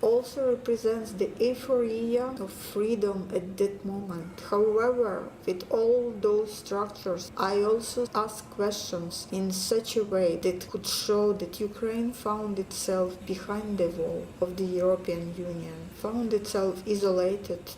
also represents the euphoria of freedom at that moment. However, with all those structures, I also asked questions in such a way that could show that Ukraine found itself behind the wall of the European Union, found itself isolated,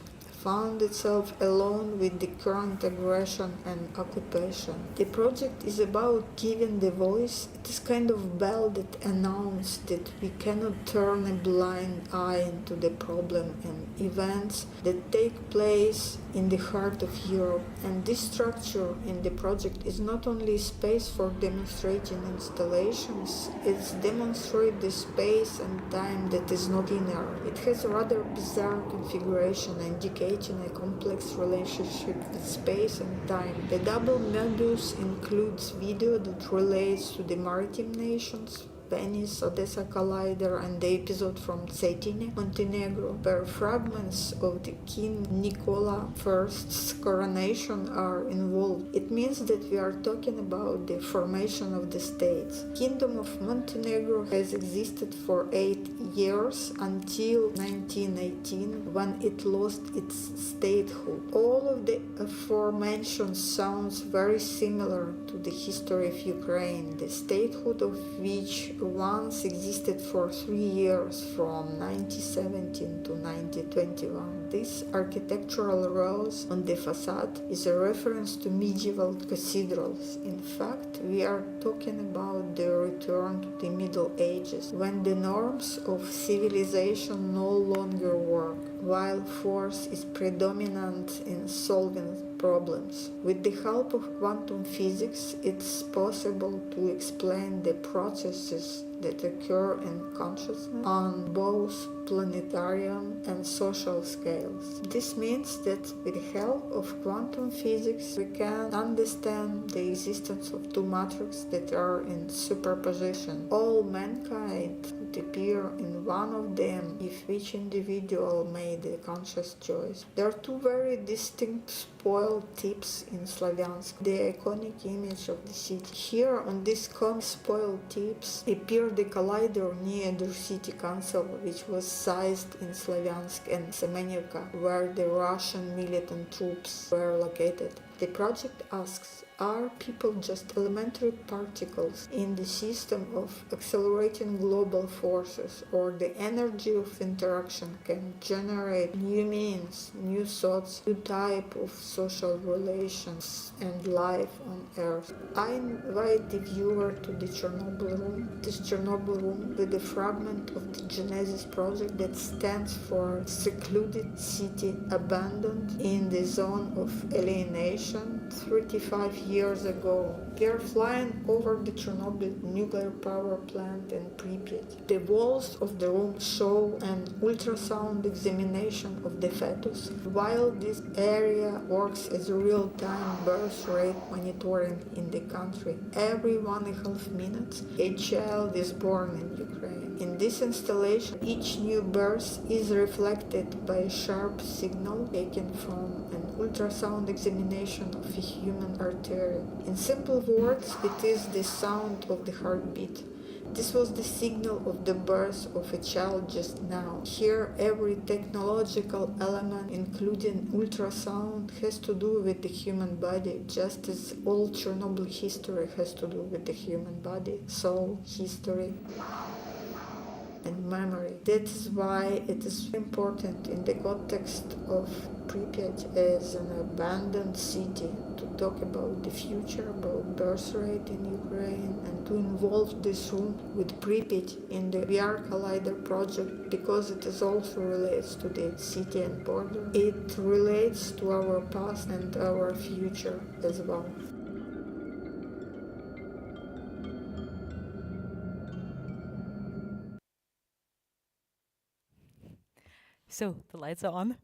found itself alone with the current aggression and occupation. The project is about giving the voice. It is kind of bell that announces that we cannot turn a blind eye into the problem and events that take place in the heart of Europe. And this structure in the project is not only space for demonstrating installations, it's demonstrate the space and time that is not linear. It has a rather bizarre configuration indicating a complex relationship with space and time. The double modus includes video that relates to the maritime nations, Venice-Odessa collider and the episode from Cetinje, Montenegro, where fragments of the King Nicola I's coronation are involved. It means that we are talking about the formation of the states. Kingdom of Montenegro has existed for 8 years until 1918, when it lost its statehood. All of the aforementioned sounds very similar to the history of Ukraine, the statehood of which once existed for 3 years from 1917 to 1921. This architectural rose on the facade is a reference to medieval cathedrals. In fact, we are talking about the return to the Middle Ages, when the norms of civilization no longer work, while force is predominant in solving problems. With the help of quantum physics, it's possible to explain the processes that occur in consciousness on both planetarian and social scales. This means that with the help of quantum physics we can understand the existence of two matrices that are in superposition. All mankind would appear in one of them if each individual made a conscious choice. There are two very distinct spoiled tips in Slavyansk, the iconic image of the city. Here on this spoiled tips appear the collider near the city council, which was sized in Slavyansk and Semenivka, where the Russian militant troops were located. The project asks, are people just elementary particles in the system of accelerating global forces, or the energy of interaction can generate new meanings, new thoughts, new type of social relations and life on Earth? I invite the viewer to the Chernobyl room. This Chernobyl room with a fragment of the Genesis project that stands for secluded city abandoned in the zone of alienation 35 years ago. We are flying over the Chernobyl nuclear power plant in Pripyat. The walls of the room show an ultrasound examination of the fetus, while this area works as a real-time birth rate monitoring in the country. Every 1.5 minutes, a child is born in Ukraine. In this installation, each new birth is reflected by a sharp signal taken from an ultrasound examination of a human artery. In simple words, it is the sound of the heartbeat. This was the signal of the birth of a child just now. Here, every technological element, including ultrasound, has to do with the human body, just as all Chernobyl history has to do with the human body, soul, history, and memory. That is why it is important in the context of Pripyat as an abandoned city to talk about the future, about birth rate in Ukraine, and to involve this room with Pripyat in the VR Collider project, because it is also relates to the city and border. It relates to our past and our future as well. So the lights are on.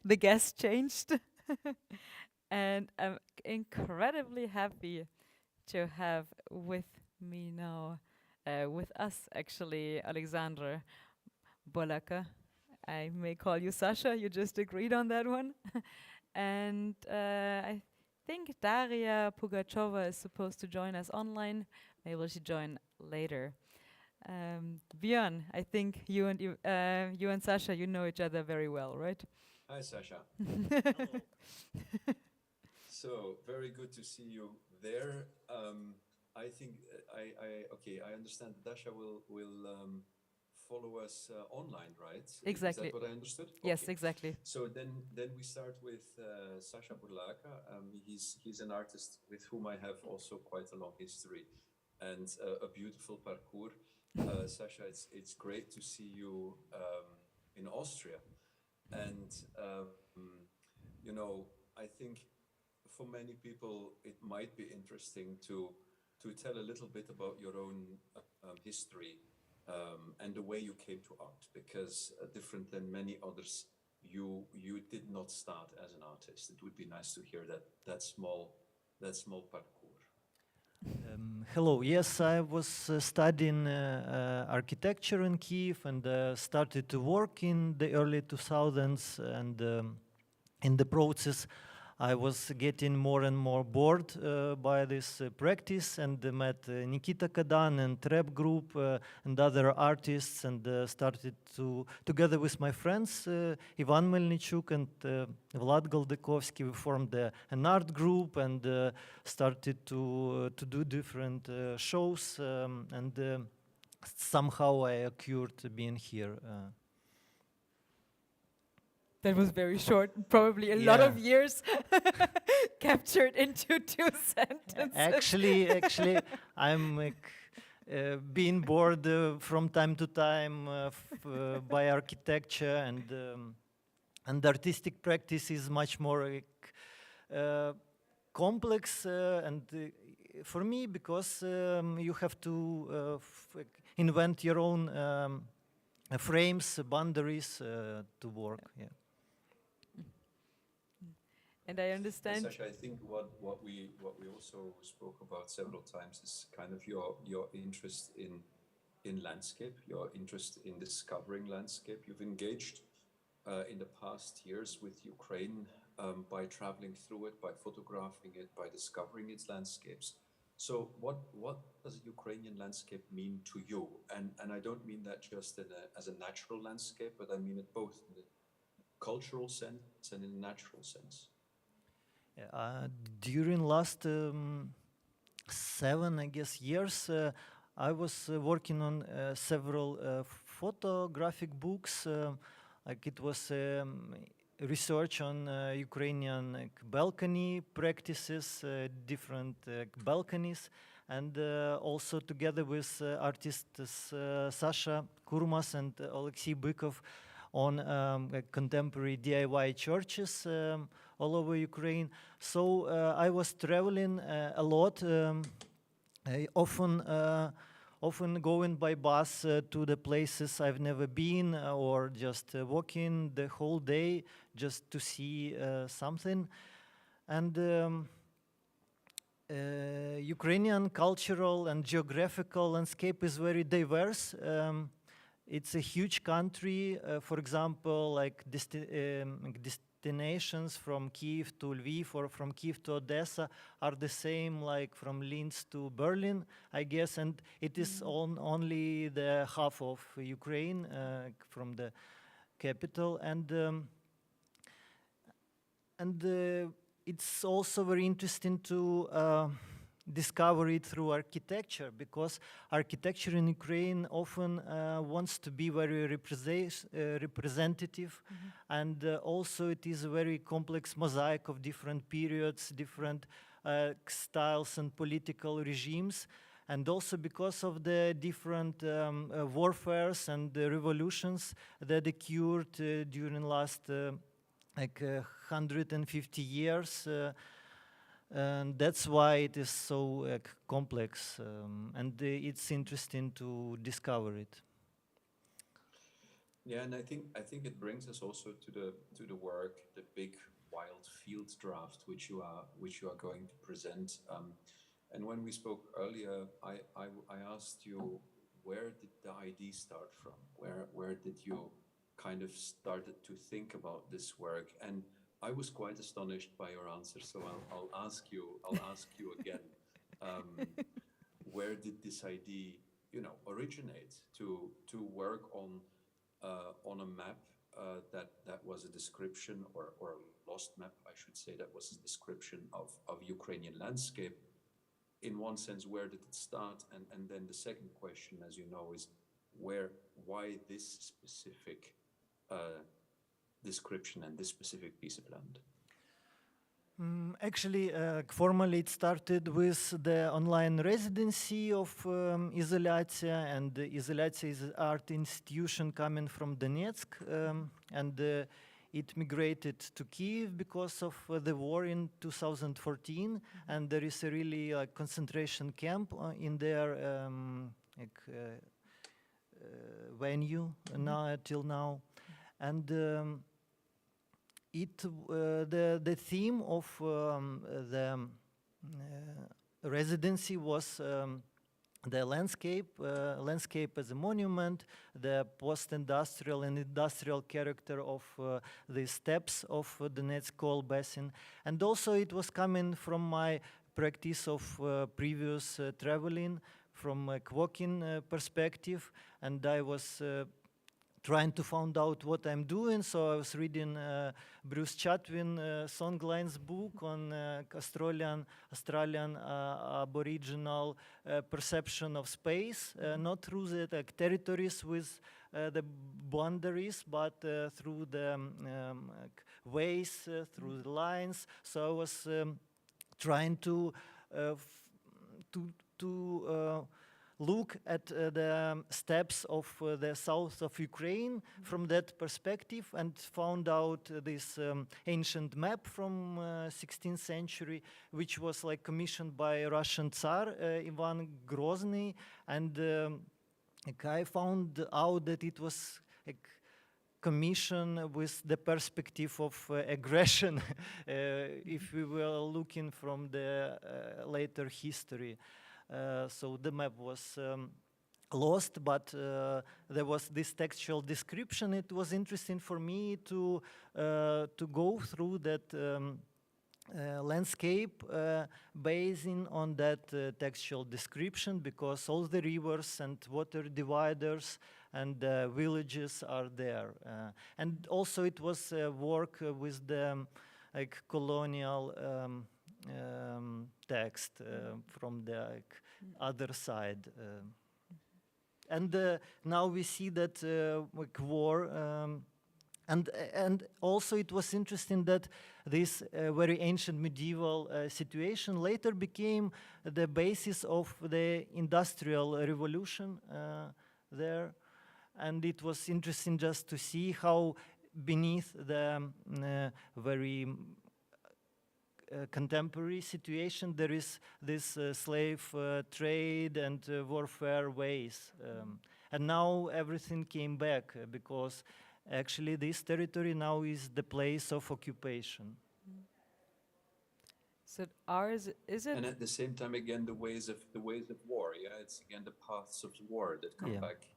The guest changed. And I'm incredibly happy to have with me now, with us actually, Oleksandr Burlaka. I may call you Sasha, you just agreed on that one. And I think Daria Pugachova is supposed to join us online. Maybe she'll join later. Björn, I think you and Sasha, you know each other very well, right? Hi, Sasha. So very good to see you there. I think I understand Dasha will follow us online, right? Exactly. Is that what I understood? Yes, Okay. exactly. So then we start with Sasha Burlaka. He's an artist with whom I have also quite a long history and a beautiful parcours. Sasha, it's great to see you in Austria, and you know, I think for many people it might be interesting to tell a little bit about your own history and the way you came to art, because different than many others, you did not start as an artist. It would be nice to hear that small parcours. Hello. Yes, I was studying architecture in Kiev and started to work in the early 2000s. And in the process, I was getting more and more bored by this practice, and met Nikita Kadan and Trap Group and other artists, and started to, together with my friends, Ivan Melnichuk and Vlad Goldakovsky, we formed an art group and started to do different shows, and somehow I occurred being here. That was very short, probably a lot of Yeah. years captured into 2 sentences. Actually, I'm being bored from time to time by architecture, and artistic practice is much more complex, and for me, because you have to invent your own frames, boundaries to work. Yeah. And I understand. Sasha, I think what we also spoke about several times is kind of your interest in landscape, your interest in discovering landscape. You've engaged in the past years with Ukraine by traveling through it, by photographing it, by discovering its landscapes. So what does Ukrainian landscape mean to you? And I don't mean that just as a natural landscape, but I mean it both in the cultural sense and in the natural sense. During last 7, I guess, years, I was working on several photographic books. Like it was research on Ukrainian balcony practices, different balconies, and also together with artists Sasha Kurmas and Alexei Bykov on contemporary DIY churches all over Ukraine. So I was traveling a lot, often going by bus to the places I've never been, or just walking the whole day just to see something. And Ukrainian cultural and geographical landscape is very diverse. It's a huge country. For example, like destinations from Kiev to Lviv or from Kiev to Odessa are the same, like from Linz to Berlin, I guess. And it is only the half of Ukraine from the capital. And it's also very interesting to discover it through architecture, because architecture in Ukraine often wants to be very representative, and also it is a very complex mosaic of different periods, different styles and political regimes, and also because of the different warfares and revolutions that occurred during last 150 years. And that's why it is so complex, and it's interesting to discover it. Yeah, and I think it brings us also to the work, the big wild field draft, which you are going to present. And when we spoke earlier, I asked you, where did the idea start from? Where did you kind of started to think about this work? And I was quite astonished by your answer, so I'll ask you again. Where did this idea, originate to work on a map that was a description, or a lost map, I should say, that was a description of Ukrainian landscape? In one sense, where did it start? And then the second question, as you know, is why this specific description and this specific piece of land? Actually, formally it started with the online residency of Izolyatia, and Izolyatia is an art institution coming from Donetsk, and it migrated to Kiev because of the war in 2014, and there is a really concentration camp in their venue now till now, and the theme of the residency was the landscape as a monument, the post-industrial and industrial character of the steppes of Donetsk coal basin. And also it was coming from my practice of previous traveling, from a walking perspective, and I was trying to find out what I'm doing, so I was reading Bruce Chatwin Songline's book on Australian Aboriginal perception of space, not through the territories with the boundaries, but through the ways, through the lines. So I was trying to look at the steppes of the south of Ukraine from that perspective, and found out this ancient map from 16th century, which was like commissioned by Russian Tsar Ivan Grozny, and I found out that it was a commission with the perspective of aggression, if we were looking from the later history. So the map was lost, but there was this textual description. It was interesting for me to go through that landscape basing on that textual description, because all the rivers and water dividers and villages are there. And also it was work with the colonial text from the other side. And now we see that war, and also it was interesting that this very ancient medieval situation later became the basis of the industrial revolution there. And it was interesting just to see how beneath the very contemporary situation there is this slave trade and warfare ways. And now everything came back because actually this territory now is the place of occupation. So ours is it? And at the same time, again, the ways of war. Yeah, it's again the paths of war that come back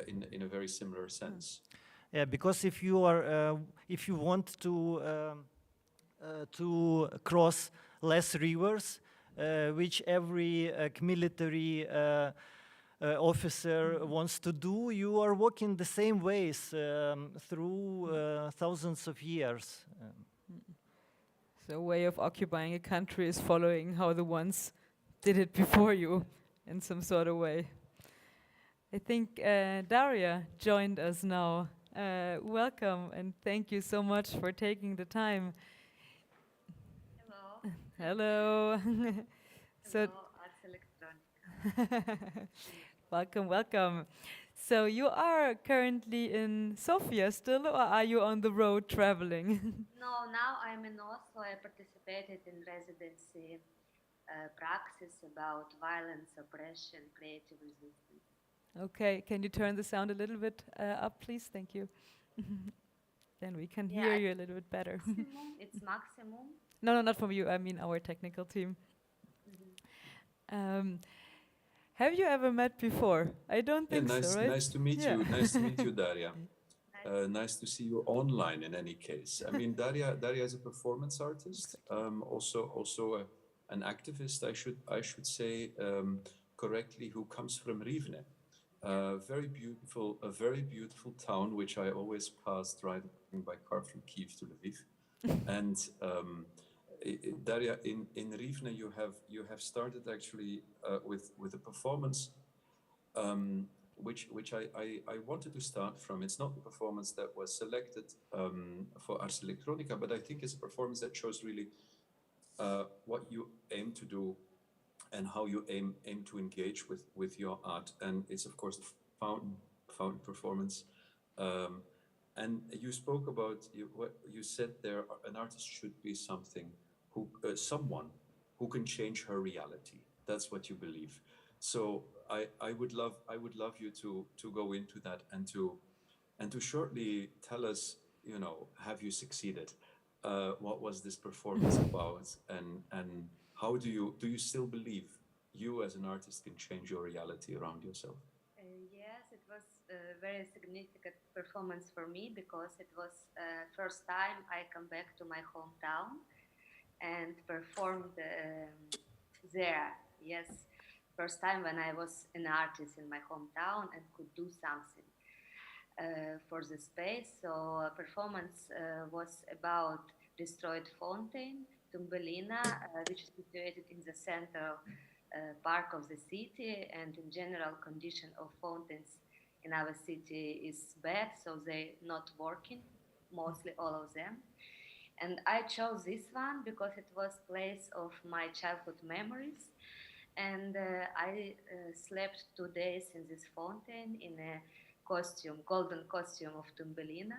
in a very similar sense. Yeah, because if you are if you want to cross less rivers, which every military officer wants to do, you are walking the same ways through thousands of years. So a way of occupying a country is following how the ones did it before you in some sort of way. I think Daria joined us now. Welcome, and thank you so much for taking the time. Hello. Hello. So Hello, Arts Electronic. welcome, welcome. So you are currently in Sofia still, or are you on the road traveling? No, now I'm in Oslo. I participated in residency praxis about violence, oppression, creative resistance. Okay, can you turn the sound a little bit up, please? Thank you. Then we can hear you a little bit better. Maximum? It's maximum? No, not from you. I mean our technical team. Have you ever met before? I don't think so, right? Nice to meet you. Nice to meet you, Daria. Nice to see you online. In any case, I mean, Daria is a performance artist, also an activist. I should say correctly, who comes from Rivne, a very beautiful town which I always pass driving by car from Kiev to Lviv, and. Daria, in Rivne, you have started actually with a performance, which I wanted to start from. It's not the performance that was selected for Ars Electronica, but I think it's a performance that shows really what you aim to do and how you aim to engage with your art. And it's of course a fountain performance. And you spoke about what you said there. An artist should be someone who can change her reality. That's what you believe. So I would love you to go into that and to shortly tell us, you know, have you succeeded? What was this performance about, and how do you still believe you as an artist can change your reality around yourself? Yes, it was a very significant performance for me because it was first time I come back to my hometown and performed there. Yes, first time when I was an artist in my hometown and could do something for the space. So performance was about destroyed fountain, Tumbelina, which is situated in the center park of the city, and in general condition of fountains in our city is bad, so they're not working, mostly all of them. And I chose this one because it was place of my childhood memories. And I slept 2 days in this fountain in a costume, golden costume of Tumbelina.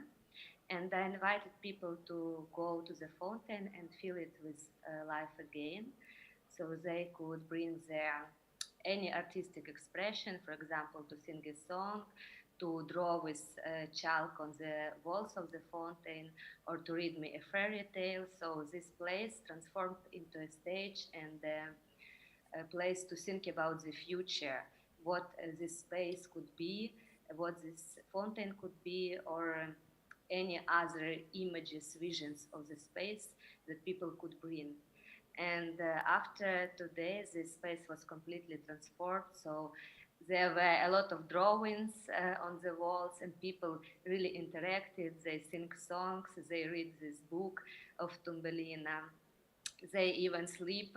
And I invited people to go to the fountain and fill it with life again. So they could bring their any artistic expression, for example, to sing a song, to draw with chalk on the walls of the fountain, or to read me a fairy tale. So this place transformed into a stage and a place to think about the future, what this space could be, what this fountain could be, or any other images, visions of the space that people could bring. And after 2 days, this space was completely transformed. So there were a lot of drawings on the walls, and people really interacted. They sing songs, they read this book of Tumbelina. They even sleep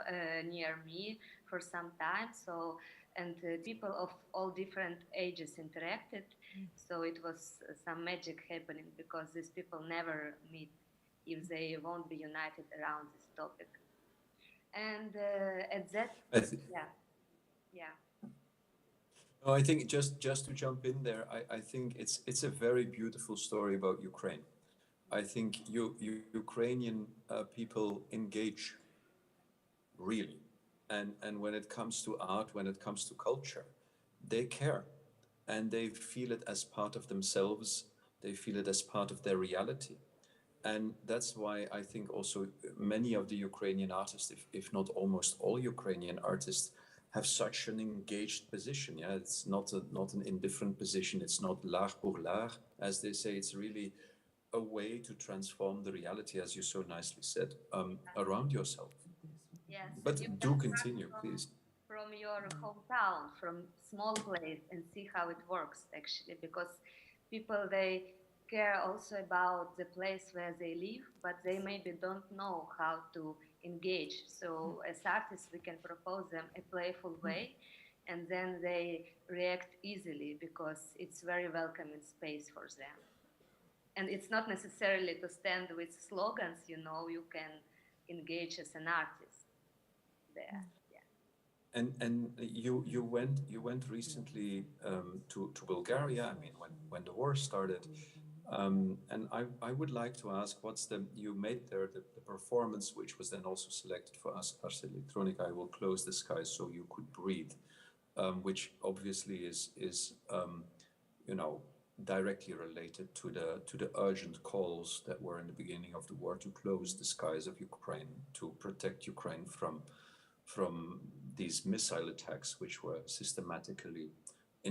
near me for some time. So, and people of all different ages interacted. So it was some magic happening because these people never meet if they won't be united around this topic. And at that, yeah, yeah. No, I think just to jump in there, I think it's a very beautiful story about Ukraine. I think Ukrainian people engage really, and when it comes to art, when it comes to culture, they care, and they feel it as part of themselves. They feel it as part of their reality, and that's why I think also many of the Ukrainian artists, if not almost all Ukrainian artists, have such an engaged position. Yeah, it's not an indifferent position. It's not l'art pour l'art, as they say. It's really a way to transform the reality, as you so nicely said, around yourself. Yes, and you But can do start continue, please. from your hometown, from small place, and see how it works actually, because people they care also about the place where they live, but they maybe don't know how to engage. So as artists, we can propose them a playful way, and then they react easily because it's very welcoming space for them. And it's not necessarily to stand with slogans, you know, you can engage as an artist there. Yeah. And you went recently to Bulgaria. I mean, when the war started, and I would like to ask, you made there the performance, which was then also selected for us, Ars Electronica. I will close the skies so you could breathe, which obviously is you know, directly related to the urgent calls that were in the beginning of the war to close the skies of Ukraine, to protect Ukraine from these missile attacks, which were systematically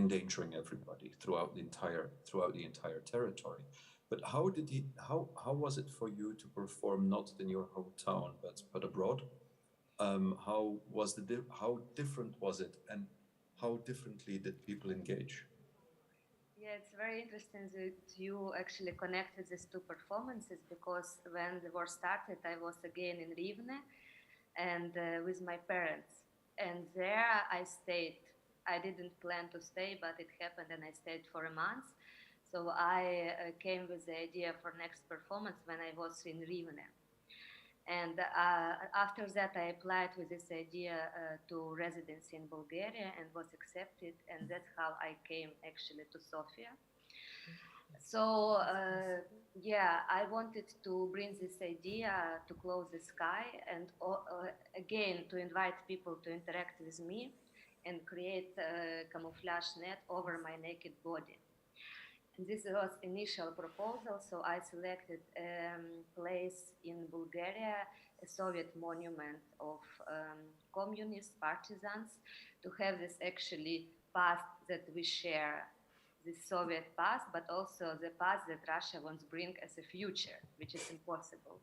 endangering everybody throughout the entire territory. But how was it for you to perform not in your hometown but abroad? How different was it, and how differently did people engage? Yeah, it's very interesting that you actually connected these two performances because when the war started, I was again in Rivne and with my parents. And there I stayed. I didn't plan to stay, but it happened and I stayed for a month. So I came with the idea for next performance when I was in Rivne. And after that, I applied with this idea to residency in Bulgaria and was accepted. And that's how I came actually to Sofia. So yeah, I wanted to bring this idea to close the sky and again to invite people to interact with me and create a camouflage net over my naked body. And this was initial proposal, so I selected a place in Bulgaria, a Soviet monument of communist partisans, to have this actually past that we share, the Soviet past, but also the past that Russia wants to bring as a future, which is impossible.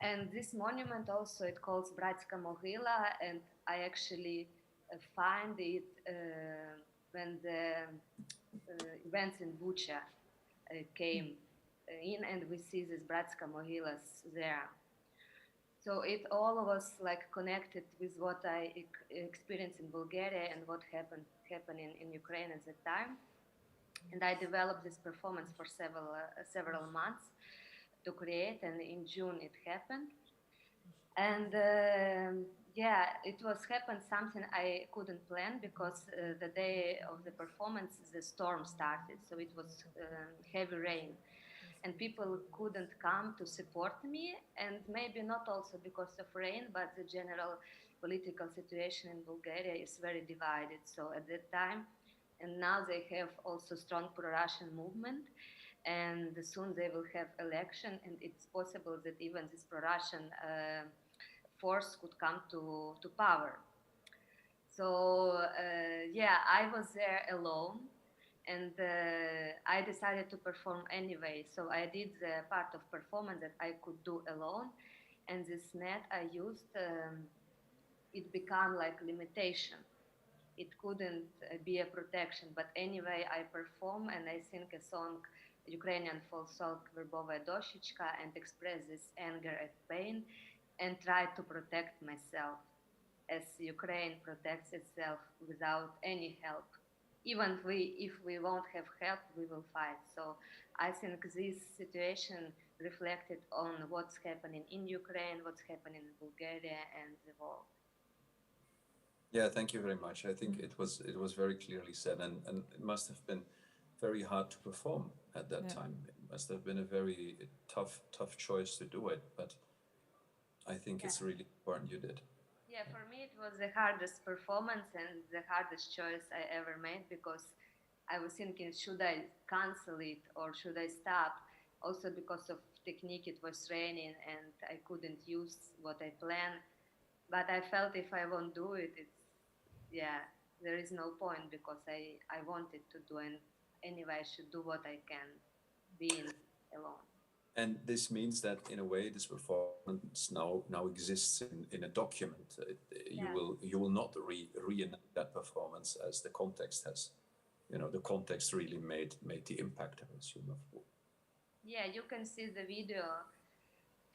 And this monument also, it calls Bratska Mohyla, and I actually find it when the events in Bucha came in, and we see these Bratska Mohylas there. So it all was like connected with what I experienced in Bulgaria and what happened in Ukraine at the time. And I developed this performance for several months to create, and in June it happened. And yeah, it was happened something I couldn't plan, because the day of the performance the storm started, so it was heavy rain, and people couldn't come to support me, and maybe not also because of rain, but the general political situation in Bulgaria is very divided. So at that time, and now they have also strong pro-Russian movement, and soon they will have election, and it's possible that even this pro-Russian force could come to power. So yeah, I was there alone, and I decided to perform anyway. So I did the part of performance that I could do alone, and this net I used, it became like limitation. It couldn't be a protection, but anyway I perform and I sing a song, Ukrainian folk song Verbova Doshichka, and express this anger and pain and try to protect myself as Ukraine protects itself without any help. Even if we won't have help, we will fight. So I think this situation reflected on what's happening in Ukraine, what's happening in Bulgaria and the world. Yeah, thank you very much. I think it was very clearly said, and it must have been very hard to perform at that time. It must have been a very tough choice to do it, but I think it's really important you did. Yeah, for me it was the hardest performance and the hardest choice I ever made, because I was thinking, should I cancel it or should I stop? Also because of technique, it was raining and I couldn't use what I planned. But I felt if I won't do it, there is no point, because I wanted to do, and anyway I should do what I can, being alone. And this means that in a way this performance now exists in a document. You will not reenact that performance, as the context has, the context really made the impact, I assume. Yeah, you can see the video,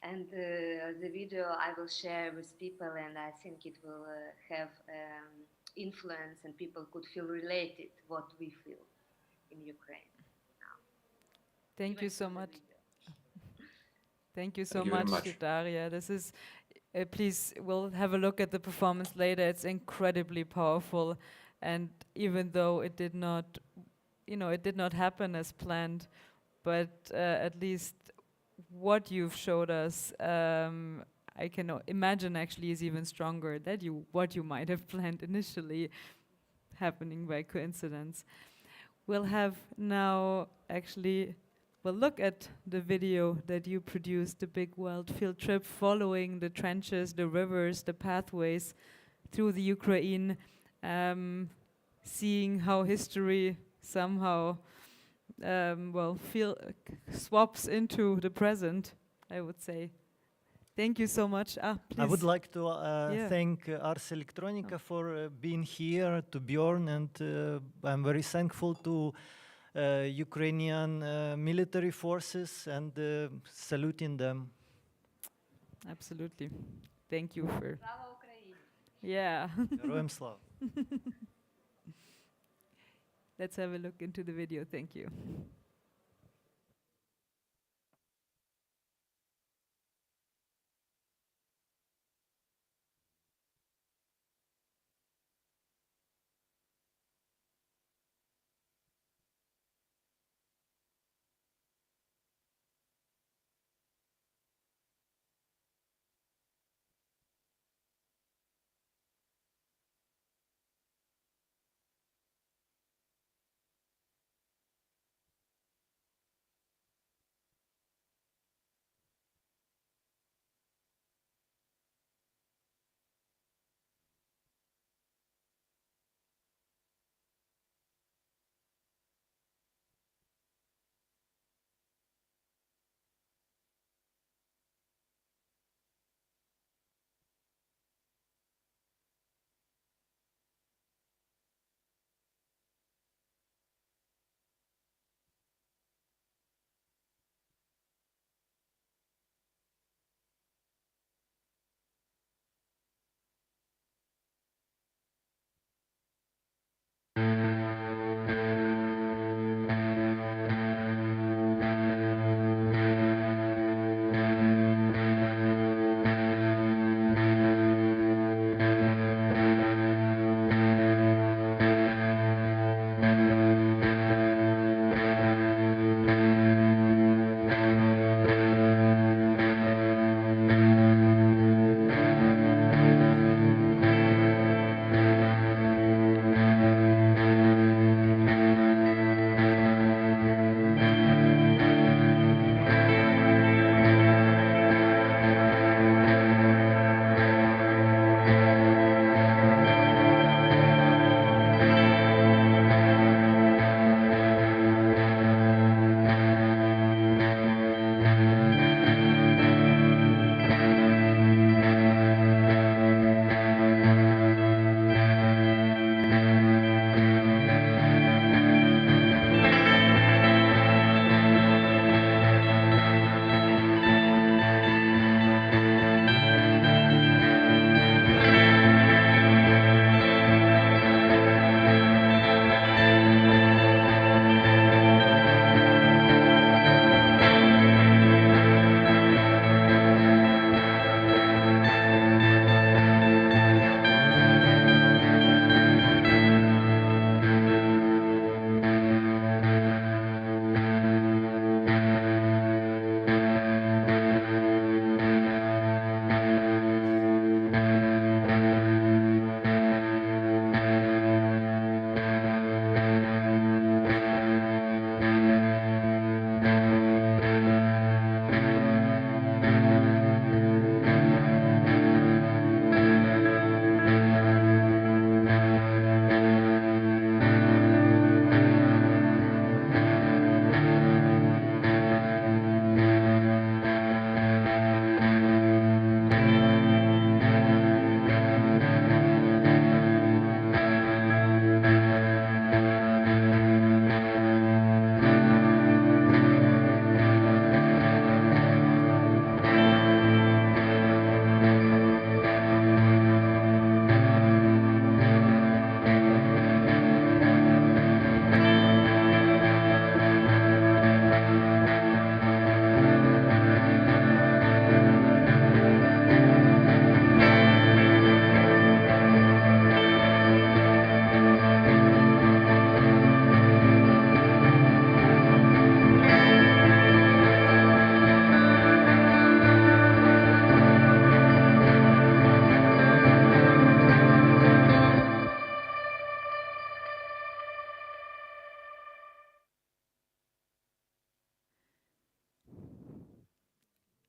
and the video I will share with people, and I think it will have influence, and people could feel related what we feel in Ukraine now. Thank you so much. Thank you so Thank you very much, much. Daria. This is, please, we'll have a look at the performance later. It's incredibly powerful, and even though it did not, it did not happen as planned, but at least what you've showed us, I can imagine actually is even stronger. That what you might have planned initially, happening by coincidence. We'll have now actually. We'll look at the video that you produced, the big wild field trip following the trenches, the rivers, the pathways through the Ukraine, seeing how history somehow, swaps into the present, I would say. Thank you so much. Please. I would like to thank Ars Electronica for being here, to Bjorn, and I'm very thankful to Ukrainian military forces and saluting them. Absolutely. Thank you for... Slava Ukraini. Yeah. Героям слава. Let's have a look into the video. Thank you.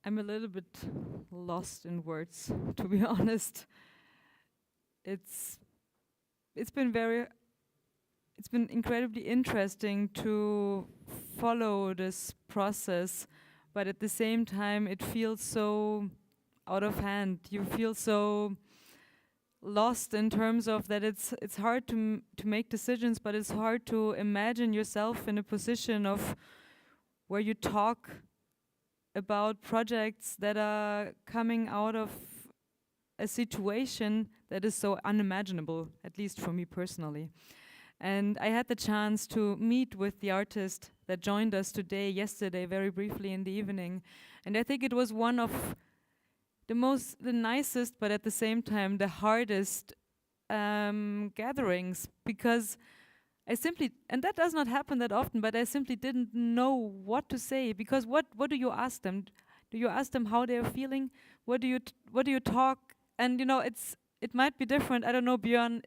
I'm a little bit lost in words, to be honest. It's been incredibly interesting to follow this process, but at the same time it feels so out of hand. You feel so lost in terms of that it's hard to make decisions, but it's hard to imagine yourself in a position of where you talk about projects that are coming out of a situation that is so unimaginable, at least for me personally. And I had the chance to meet with the artist that joined us yesterday, very briefly in the evening. And I think it was one of the nicest, but at the same time the hardest gatherings, because and that does not happen that often, but I simply didn't know what to say, because what do you ask them? Do you ask them how they're feeling? What do you talk? And it might be different. I don't know, Björn,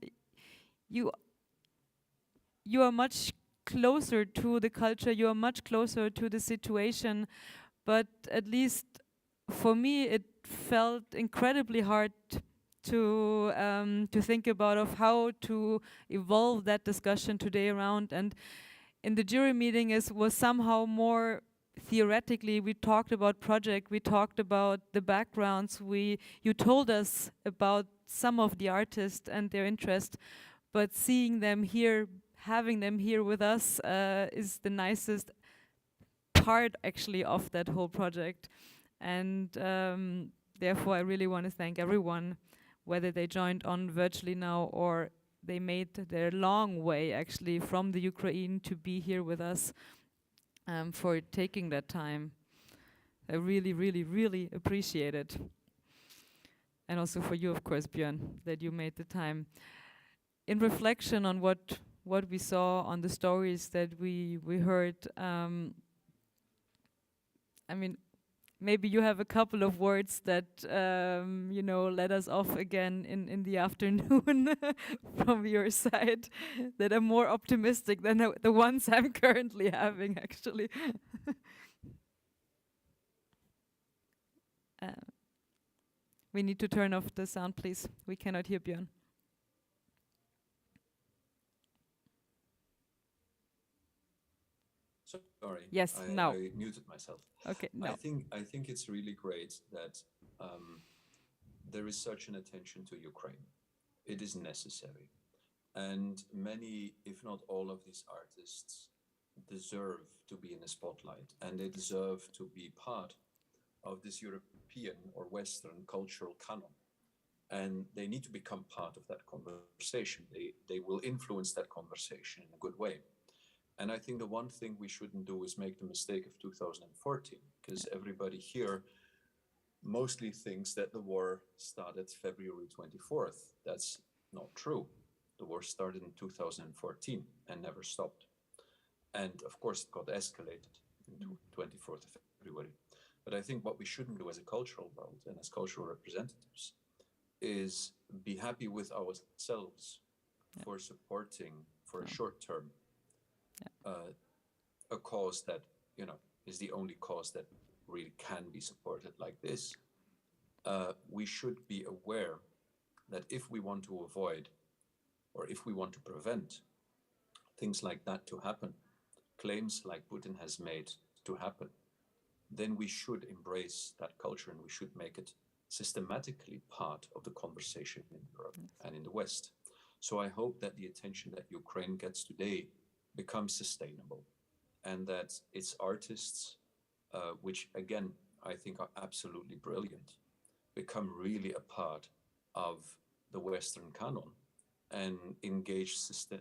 you are much closer to the culture, you are much closer to the situation, but at least for me it felt incredibly hard to think about of how to evolve that discussion today around. And in the jury meeting was somehow more theoretically. We talked about project, we talked about the backgrounds, you told us about some of the artists and their interest, but seeing them here, having them here with us is the nicest part actually of that whole project. And therefore I really want to thank everyone, whether they joined on virtually now or they made their long way actually from the Ukraine to be here with us, for taking that time. I really, really, really appreciate it. And also for you, of course, Björn, that you made the time. In reflection on what we saw, on the stories that we heard, I mean, maybe you have a couple of words that let us off again in the afternoon from your side, that are more optimistic than the ones I'm currently having, actually. We need to turn off the sound, please. We cannot hear Björn. Sorry. Yes, now. I muted myself. Okay, now. I think it's really great that there is such an attention to Ukraine. It is necessary. And many, if not all of these artists deserve to be in the spotlight, and they deserve to be part of this European or Western cultural canon. And they need to become part of that conversation. They will influence that conversation in a good way. And I think the one thing we shouldn't do is make the mistake of 2014, because everybody here mostly thinks that the war started February 24th. That's not true. The war started in 2014 and never stopped. And of course, it got escalated in 24th of February. But I think what we shouldn't do as a cultural world and as cultural representatives is be happy with ourselves for supporting, for a short term, a cause that is the only cause that really can be supported like this. We should be aware that if we want to avoid or if we want to prevent things like that to happen, claims like Putin has made to happen, then we should embrace that culture and we should make it systematically part of the conversation in Europe and in the West. So I hope that the attention that Ukraine gets today becomes sustainable, and that its artists, which again I think are absolutely brilliant, become really a part of the Western canon and engage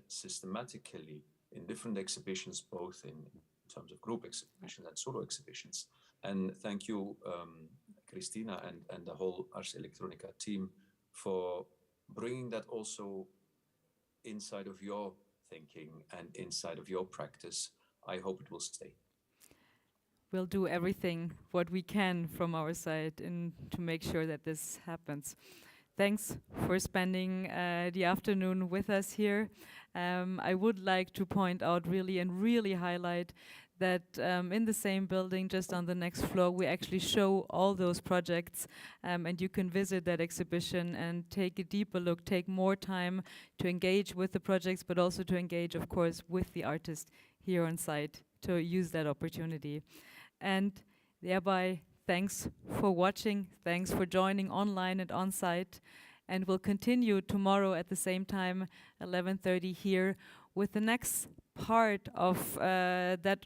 systematically in different exhibitions, both in terms of group exhibitions and solo exhibitions. And thank you, Christina and the whole Ars Electronica team for bringing that also inside of your thinking and inside of your practice. I hope it will stay. We'll do everything what we can from our side to make sure that this happens. Thanks for spending the afternoon with us here. I would like to point out really and really highlight that in the same building, just on the next floor, we actually show all those projects, and you can visit that exhibition and take a deeper look, take more time to engage with the projects, but also to engage, of course, with the artist here on site, to use that opportunity. And thereby, thanks for watching, thanks for joining online and on site, and we'll continue tomorrow at the same time, 11:30 here, with the next part of that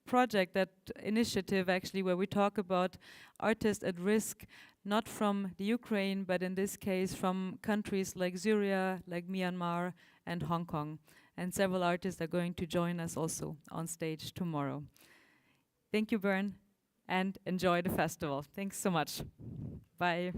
project, that initiative actually, where we talk about artists at risk, not from the Ukraine, but in this case from countries like Syria, like Myanmar and Hong Kong. And several artists are going to join us also on stage tomorrow. Thank you, Bern, and enjoy the festival. Thanks so much. Bye.